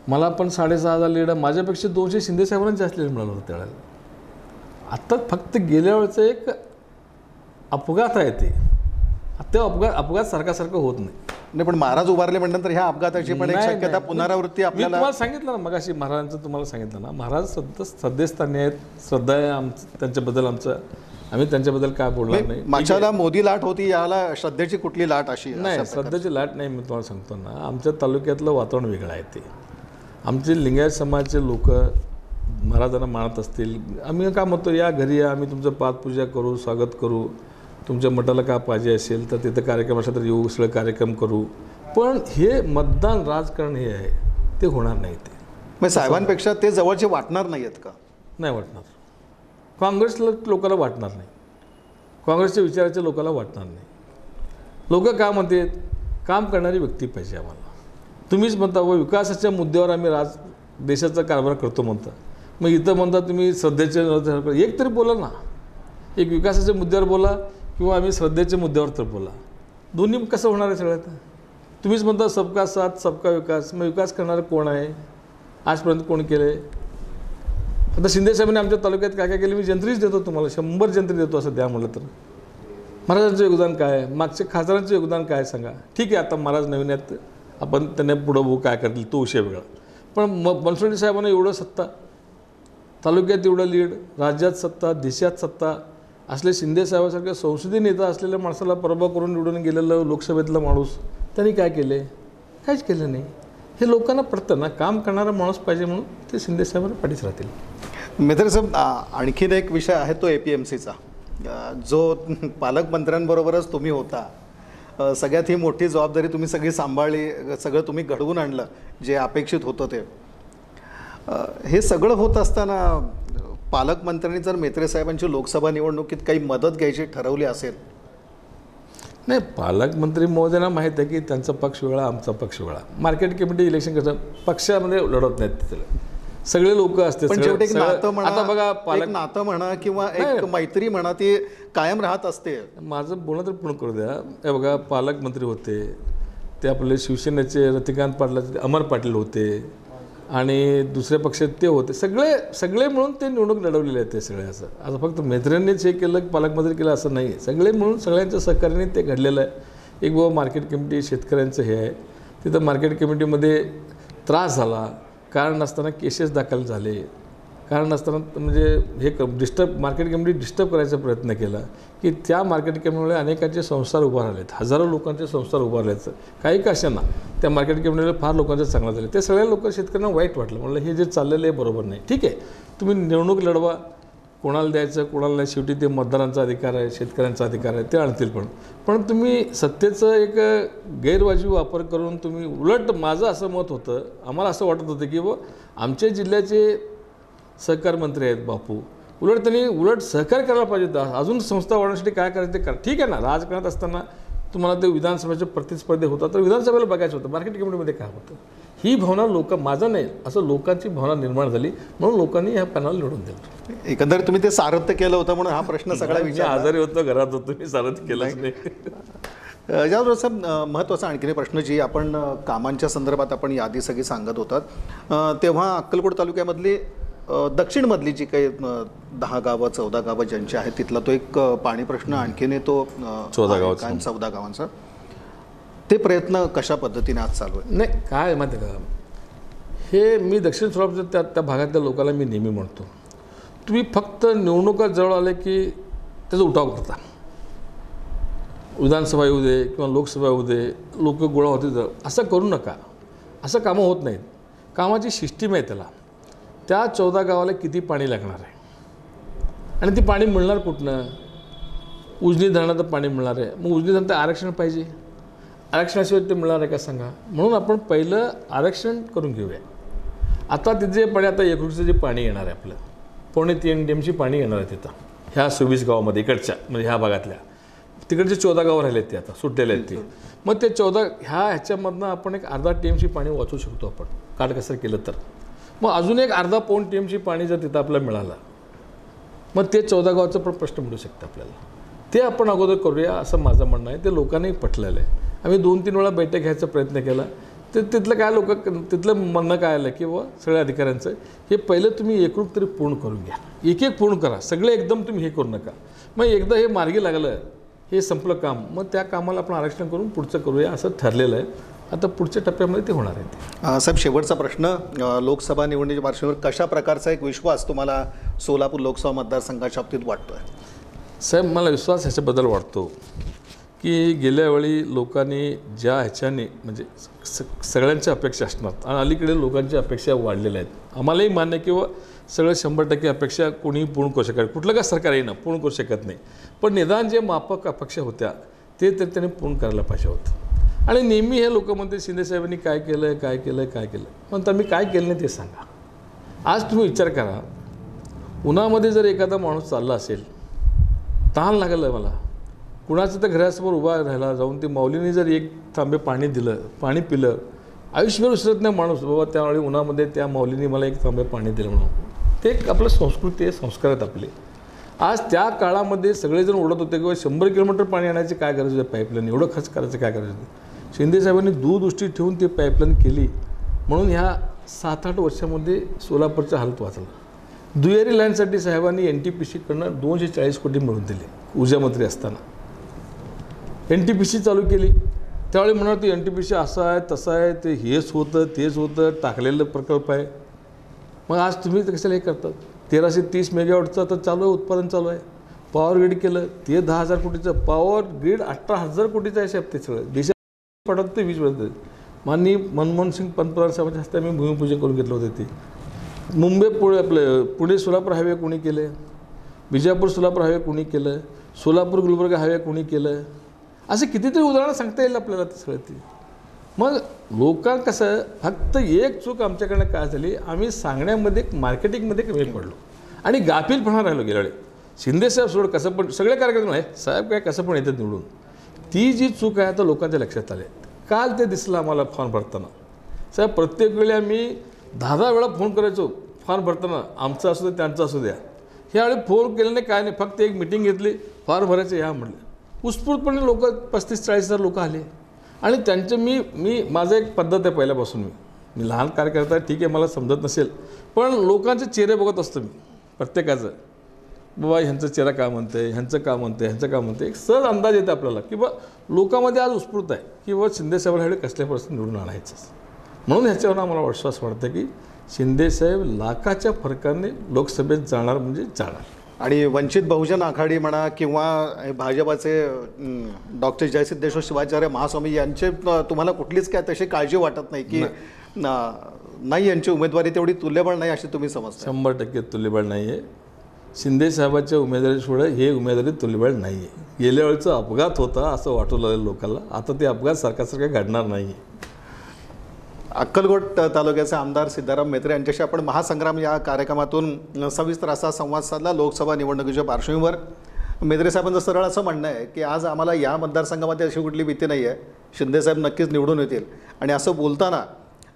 मला पण 6,500 लीड, माझ्यापेक्षा 200 शिंदेसाहेबांना जास्त लीड मिळालं होतं त्यावेळेला. आत्ता फक्त गेल्या वेळेचं एक अपघात आहे ते अपघात सारखं होत नाही. पण महाराज उभारले म्हटल्यानंतर ह्या अपघाताची पण एक नाही, शक्यता नाही. पुनरावृत्ती मी आपल्याला. तुम्हाला सांगितलं ना मगाशी, महाराजांचं तुम्हाला सांगितलं ना, महाराज सद्यस्थानी आहेत, श्रद्धा आहे आमचं त्यांच्याबद्दल, आम्ही त्यांच्याबद्दल काय बोलणार नाही. मागच्याला मोदी लाट होती, याला श्रद्धेची कुठली लाट अशी नाही, श्रद्धेची लाट नाही. मी तुम्हाला सांगतो ना, आमच्या तालुक्यातलं वातावरण वेगळं आहे. ते आमचे लिंगायत समाजाचे लोक महाराजांना मानत असतील, आम्ही काय म्हणतो, या घरी या, आम्ही तुमचं पादपूजा करू, स्वागत करू, तुमच्या मठाला काय पाहिजे असेल तर तिथं कार्यक्रम असेल तर येऊ, सगळं कार्यक्रम करू. पण हे मतदान राजकारण हे आहे, ते होणार नाही. ते मग साहेबांपेक्षा ते जवळचे वाटणार नाही आहेत का? नाही वाटणार. काँग्रेसला लोकांना वाटणार नाही, काँग्रेसच्या विचाराच्या लोकांना वाटणार नाही. लोक काय म्हणतात, काम करणारी व्यक्ती पाहिजे आम्हाला. तुम्हीच म्हणता व विकासाच्या मुद्द्यावर आम्ही देशाचा कारभार करतो म्हणता, मग इथं म्हणता तुम्ही श्रद्धेचे एक तरी बोला ना, एक विकासाच्या मुद्द्यावर बोला किंवा आम्ही श्रद्धेच्या मुद्द्यावर तर बोला. दोन्ही कसं होणार आहे सगळ्यात? तुम्हीच म्हणता सबका साथ सबका विकास, मग विकास करणारं कोण आहे? आजपर्यंत कोण केलं आहे? आता शिंदेसाहेबांनी आमच्या तालुक्यात काय काय केलं, मी जंत्रीच देतो तुम्हाला, 100 जंत्री देतो असं द्या म्हटलं तर. महाराजांचं योगदान काय आहे, मागच्या खासदारांचं योगदान काय सांगा. ठीक आहे, आता महाराज नवीन आहेत, आपण त्यांना पुढं बघू काय करतील, तो विषय वेगळा. पण बनसोडे साहेबांना एवढं सत्ता, तालुक्यात एवढं लीड, राज्यात सत्ता, देशात सत्ता असले शिंदेसाहेबांसारख्या संसदीय नेता असलेल्या माणसाला पराभव करून निवडून गेलेलं लोकसभेतला माणूस, त्यांनी काय केले? काहीच केलं नाही. हे लोकांना पडतं ना, काम करणारा माणूस पाहिजे म्हणून ते शिंदेसाहेबांना पाठीच राहतील. मित्र साहेब, आणखीन एक विषय आहे तो APMCचा, जो पालकमंत्र्यांबरोबरच तुम्ही होता. सगळ्यात ही मोठी जबाबदारी तुम्ही सगळी सांभाळली, सगळं तुम्ही घडवून आणलं जे अपेक्षित होतं ते. हे सगळं होत असताना पालकमंत्र्यांनी जर मेत्रे साहेबांची लोकसभा निवडणुकीत काही मदत घ्यायची ठरवली असेल? नाही, पालकमंत्री महोदयांना माहीत आहे की त्यांचा पक्ष वेगळा, आमचा पक्ष वेगळा. मार्केट कमिटी इलेक्शन कसं पक्षामध्ये लढत नाहीत त्याला, सगळे लोक असते. पण शेवटी नातं म्हणा, आता बघा, एक नातं म्हणा किंवा एक मैत्री म्हणा, ती कायम राहत असते. माझं बोलणं तर पूर्ण करू द्या. हे बघा, पालकमंत्री होते ते आपले शिवसेनेचे रतिकांत पाटलाचे अमर पाटील होते आणि दुसऱ्या पक्षात ते होते. सगळे मिळून ते निवडणूक लढवलेले आहेत ते सगळे. असं फक्त मेत्र्यांनीच हे केलं, पालकमंत्री केलं असं नाही. सगळे मिळून सगळ्यांच्या सहकार्याने ते घडलेलं आहे. एक बाबा मार्केट कमिटी शेतकऱ्यांचं हे आहे, तिथं मार्केट कमिटीमध्ये त्रास झाला, कारण नसताना केसेस दाखल झाले, कारण नसताना म्हणजे हे मार्केट कमिटी डिस्टर्ब करायचा प्रयत्न केला की त्या मार्केट कमिटीमुळे अनेकांचे संसार उभारलेत, हजारो लोकांचे संसार उभारल्याचं. काही कशांना त्या मार्केट कमिटीमुळे फार लोकांचं चांगलं झालं. ते सगळ्या लोक शेतकऱ्यांना वाईट वाटलं, म्हणलं हे जे चाललेलं आहे बरोबर नाही. ठीक आहे, तुम्ही निवडणूक लढवा, कोणाला द्यायचं कोणाला नाही, शेवटी ते मतदारांचा अधिकार आहे, शेतकऱ्यांचा अधिकार आहे, ते आणतील. पण तुम्ही सत्तेचं एक गैरवाजवी वापर करून तुम्ही उलट, माझं असं मत होतं, आम्हाला असं वाटत होतं की आमच्या जिल्ह्याचे सहकार मंत्री आहेत बापू, उलट सहकार्य करायला पाहिजे, अजून संस्था वाढवण्यासाठी काय करायचं ते करा. ठीक आहे ना, राजकारणात असताना तुम्हाला ते विधानसभेचे प्रतिस्पर्धे होतात तर विधानसभेला बघायचं होतं, मार्केट कमिटीमध्ये काय होतं. ही भावना माझं नाही, असं लोकांची भावना निर्माण झाली म्हणून लोकांनी ह्या पॅनल निवडून दिलं. एकंदरीत तुम्ही ते सारथ्य केलं होतं म्हणून हा प्रश्न सगळा विचार. आजारी होतो, घरात होतो, मी सारथ्य केलंच नाही. यावर साहेब, महत्त्वाचा आणखीन प्रश्न, जी आपण कामांच्या संदर्भात आपण यादी सगळी सांगत होतात, तेव्हा अक्कलकोट तालुक्यामधली दक्षिणमधली जी काही 10 गावं 14 गावं ज्यांची आहेत, तिथला तो एक पाणी प्रश्न आणखीन तो 14 गावांचा, 14 गावांचा, ते प्रयत्न कशा पद्धतीने आज चालू आहे? नाही, काय माहिती का, हे मी दक्षिण सोलापूरच्या त्या भागातल्या लोकांना मी नेहमी म्हणतो, तुम्ही फक्त निवडणुका जवळ आले की त्याचा उठाव करता. विधानसभा येऊ दे किंवा लोकसभा येऊ दे, लोक गोळा होते, असं करू नका. असं कामं होत नाहीत. कामाची सिस्टीम आहे त्याला. त्या 14 गावाला किती पाणी लागणार आहे आणि ती पाणी मिळणार कुठनं? उजनी धरणाचं पाणी मिळणार आहे, मग उजनी धरणाचं आरक्षण पाहिजे. आरक्षणाशिवाय ते मिळणार आहे का सांगा. म्हणून आपण पहिलं आरक्षण करून घेऊया. आता तिथे जे पाणी, आता एकरूचं जे पाणी येणार आहे आपलं 3.25 TMची पाणी येणार आहे तिथं ह्या 26 गावामध्ये इकडच्या, म्हणजे ह्या भागातल्या. तिकडचे 14 गावं राहिले आहेत ते आता सुटलेले आहेत ते. मग ते 14 ह्याच्यामधनं आपण एक अर्धा TMची पाणी वाचवू शकतो आपण काटकसर केलं तर. मग अजून एक अर्धा पाऊण TMची पाणी जर तिथं आपल्याला मिळालं, मग ते 14 गावाचं पण प्रश्न मिळू शकतं आपल्याला. ते आपण अगोदर करूया असं माझं म्हणणं आहे. ते लोकांनाही पटलेलं आहे. आम्ही 2-3 वेळा बैठक घ्यायचा प्रयत्न केला. ते तिथलं काय तिथलं म्हणणं काय आलं की सगळ्या अधिकाऱ्यांचं, हे पहिलं तुम्ही एकरूप तरी पूर्ण करून घ्या, एक पूर्ण करा, सगळे एकदम तुम्ही हे करू नका. मग एकदा हे मार्गी लागलं, हे संपलं काम, मग त्या कामाला आपण आरक्षण करून पुढचं करूया असं ठरलेलं आहे. आता पुढच्या टप्प्यामध्ये ते होणार आहे. साहेब, शेवटचा प्रश्न, लोकसभा निवडणुकीच्या पार्श्वभूमीवर कशा प्रकारचा एक विश्वास तुम्हाला सोलापूर लोकसभा मतदारसंघाच्या बाबतीत वाटतो आहे? साहेब, मला विश्वास ह्याच्याबद्दल वाटतो की गेल्या वेळी लोकांनी ज्या ह्याच्याने म्हणजे सगळ्यांच्या अपेक्षा असणार आणि अलीकडे लोकांच्या अपेक्षा वाढलेल्या आहेत. आम्हालाही मान्य की सगळं 100% अपेक्षा कोणीही पूर्ण करू शकत, कुठलं का सरकार येईना पूर्ण करू शकत नाही, पण निदान जे माफक अपेक्षा होत्या ते तर त्यांनी पूर्ण करायला पाहिजे होतं. आणि नेहमी हे लोक म्हणते शिंदेसाहेबांनी काय केलं काय केलं काय केलं, पण तुम्ही काय केलं नाही ते सांगा. आज तुम्ही विचार करा, उन्हामध्ये जर एखादा माणूस चालला असेल, तहान लागलं मला, कुणाचं तर घरासमोर उभा राहिला जाऊन ते माऊलीने जर एक तांबे पाणी दिलं, पाणी पिलं, आयुष्यभर विसरत नाही माणूस, बाबा त्यावेळी उन्हामध्ये त्या माऊलीने मला एक तांबे पाणी दिलं म्हणून. ते एक आपलं संस्कृती आहे, संस्कार आहेत आपले. आज त्या काळामध्ये सगळेजण ओढत होते किंवा 100 किलोमीटर पाणी आणायची काय गरज आहे, पाईपलाईन एवढं खर्च करायचं काय गरज होती. शिंदेसाहेबांनी दूरदृष्टी ठेवून ती पाईपलाईन केली, म्हणून ह्या 7-8 वर्षामध्ये सोलापूरचा हालत वाचला. दुहेरी लाईनसाठी साहेबांनी NTPCकडनं 240 कोटी मिळवून दिले ऊर्जा मंत्री असताना. NTPC चालू केली, त्यावेळी म्हणणार ती NTPC असं आहे तसं आहे, ते हेच होतं तेच होतं, टाकलेलं प्रकल्प आहे. मग आज तुम्ही कशाला हे करतात. 1330 मेगावॉटचं तर चालू आहे, उत्पादन चालू आहे. पॉवर ग्रीड केलं, ते 10,000 कोटीचं. पॉवर ग्रीड 18,000 कोटीचं आहे साहेब. ते सगळं देशात पडत ते वीज पडतं. माननीय मनमोहन सिंग पंतप्रधान साहेबांच्या हस्ते आम्ही भूमिपूजन करून घेतलं होतं. ते पुणे सोलापूर हायवे कोणी केलं, विजापूर सोलापूर हायवे कोणी केलं, सोलापूर गुलबर्गा हायवे कोणी केलं, असे कितीतरी उदाहरणं सांगता येईल आपल्याला ते सगळं. ती मग लोकांना कसं, फक्त एक चूक आमच्याकडनं काय झाली, आम्ही सांगण्यामध्ये मार्केटिंगमध्ये कमी पडलो आणि गाफीलपणा राहिलो गेल्या वेळी. शिंदेसाहेब सोड कसं पण सगळे कार्यक्रम आहे, साहेब काय कसं पण येतात निवडून, ती जी चूक आहे आता लोकांच्या लक्षात आले. काल ते दिसलं आम्हाला फॉर्म भरताना. साहेब, प्रत्येक वेळी आम्ही 10 वेळा फोन करायचो फॉर्म भरताना, आमचं असू द्या त्यांचं असू द्या. ह्यावेळी फोन केल्याने काय नाही, फक्त एक मिटिंग घेतली, फॉर्म भरायचं या म्हटलं. उत्स्फूर्तपणे लोक 35-40 लोक आले आणि त्यांचं मी माझं एक पद्धत आहे पहिल्यापासून. मी लहान कार्यकर्ता, ठीक आहे, मला समजत नसेल, पण लोकांचे चेहरे बघत असतो मी प्रत्येकाचं. बाबा ह्यांचं चेहरा का म्हणते, ह्यांचं का म्हणते, ह्यांचं का म्हणते, एक सहज अंदाज येते आपल्याला की बा लोकांमध्ये आज उत्स्फूर्त आहे की बाबा शिंदेसाहेब ह्यावेळी कसल्या परिस्थितीत निवडून आणायचंच. म्हणून ह्याच्यावर आम्हाला विश्वास वाटतं की शिंदेसाहेब लाखाच्या फरकाने लोकसभेत जाणार म्हणजे जाणार. आणि वंचित बहुजन आघाडी म्हणा किंवा भाजपाचे डॉक्टर जयसिद्धेश्वर शिवाचार्य महास्वामी यांचे तुम्हाला कुठलीच काय तशी काळजी वाटत नाही की नाही, यांची उमेदवारी तेवढी तुल्यबळ नाही अशी तुम्ही समजता? 100% तुल्यबळ नाही आहे. शिंदेसाहेबाच्या उमेदवारीशिवाय हे उमेदवारी तुल्यबळ नाही आहे. गेल्या वेळेचा अपघात होता असं वाटू लागलं लोकांना, आता ते अपघात सारखा घडणार नाही आहे. अक्कलकोट तालुक्याचे आमदार सिद्धाराम म्हेत्रे यांच्याशी आपण महासंग्राम या कार्यक्रमातून सविस्तर असा संवाद साधला लोकसभा निवडणुकीच्या पार्श्वभूमीवर. म्हेत्रे साहेबांचं सरळ असं म्हणणं आहे की आज आम्हाला या मतदारसंघामध्ये अशी कुठली भीती नाही आहे, शिंदेसाहेब नक्कीच निवडून येतील. आणि असं बोलताना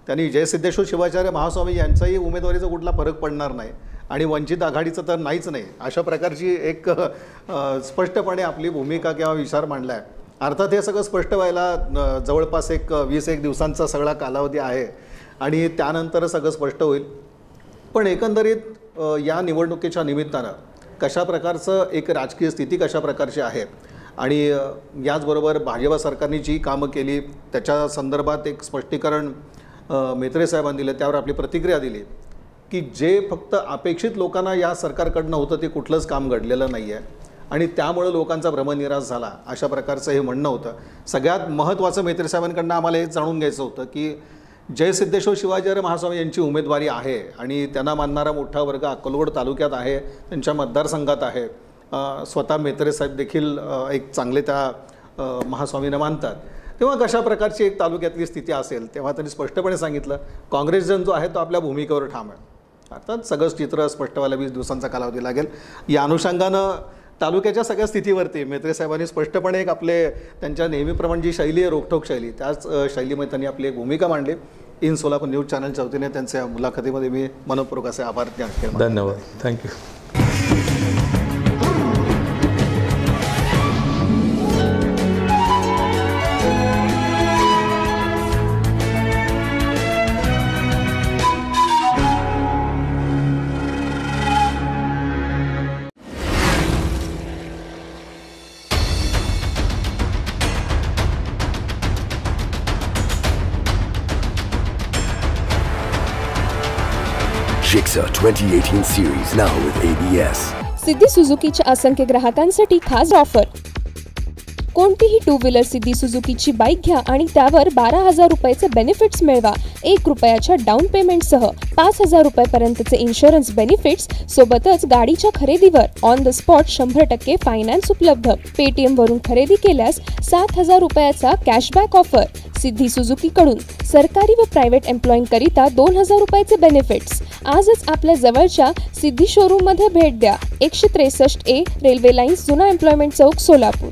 त्यांनी जयसिद्धेश्वर शिवाचार्य महास्वामी यांचाही उमेदवारीचा कुठला फरक पडणार नाही आणि वंचित आघाडीचं तर नाहीच नाही, अशा प्रकारची एक स्पष्टपणे आपली भूमिका किंवा विचार मांडला आहे. अर्थात हे सगळं स्पष्ट व्हायला जवळपास एक 20-1 दिवसांचा सगळा कालावधी आहे आणि त्यानंतर सगळं स्पष्ट होईल. पण एकंदरीत या निवडणुकीच्या निमित्तानं कशा प्रकारचं एक राजकीय स्थिती कशा प्रकारची आहे आणि याचबरोबर भाजपा सरकारने जी कामं केली त्याच्या संदर्भात एक स्पष्टीकरण म्हेत्रे साहेबांनी दिलं, त्यावर आपली प्रतिक्रिया दिली की जे फक्त अपेक्षित लोकांना या सरकारकडनं होतं ते कुठलंच काम घडलेलं नाही आहे आणि त्यामुळे लोकांचा भ्रमनिराश झाला, अशा प्रकारचं हे म्हणणं होतं. सगळ्यात महत्त्वाचं म्हेत्रे साहेबांकडनं आम्हाला हे जाणून घ्यायचं होतं की जयसिद्धेश्वर शिवाचार्य महास्वामी यांची उमेदवारी आहे आणि त्यांना मानणारा मोठा वर्ग अक्कलकोट तालुक्यात आहे, त्यांच्या मतदारसंघात आहे. स्वतः म्हेत्रे साहेब देखील एक चांगले त्या महास्वामींना मानतात. तेव्हा कशा प्रकारची एक तालुक्यातली स्थिती असेल तेव्हा त्यांनी स्पष्टपणे सांगितलं काँग्रेस जन जो आहे तो आपल्या भूमिकेवर ठाम आहे. अर्थात सगळं चित्र स्पष्ट व्हायला 20 दिवसांचा कालावधी लागेल. या अनुषंगानं तालुक्याच्या सगळ्या स्थितीवरती मेत्रे साहेबांनी स्पष्टपणे एक आपले त्यांच्या नेहमीप्रमाणे जी शैली आहे रोखठोक शैली त्याच शैलीमध्ये त्यांनी आपली एक भूमिका मांडली. इन सोलापूर न्यूज चॅनलच्या वतीने त्यांच्या मुलाखतीमध्ये मी मनपूर्वक असे आभार व्यक्त केले. धन्यवाद. Thank you. Gixxer 2018 series now with ABS. सिद्धी सुझुकीच्या असंख्य ग्राहकांसाठी खास ऑफर. कोणतीही टू व्हीलर सिद्धी सुझुकीची बाईक घ्या आणि त्यावर 12,000 रुपयाचे बेनिफिट्स मिळवा. 1 रुपयाच्या डाऊन पेमेंटसह 5,000 रुपयापर्यंतचे इन्शुरन्स बेनिफिट्स सोबतच गाडीच्या खरेदीवर ऑन द स्पॉट 100% फायनान्स उपलब्ध. पेटीएम वरून खरेदी केल्यास 7,000 रुपयाचा कॅशबॅक ऑफर. सिद्धी सुझुकीकडून सरकारी व प्रायव्हेट एम्प्लॉईंकरिता 2,000 रुपयाचे बेनिफिट्स. आजच आपल्या जवळच्या सिद्धी शोरूममध्ये भेट द्या. 163A रेल्वे लाईन्स जुना एम्प्लॉयमेंट चौक सोलापूर.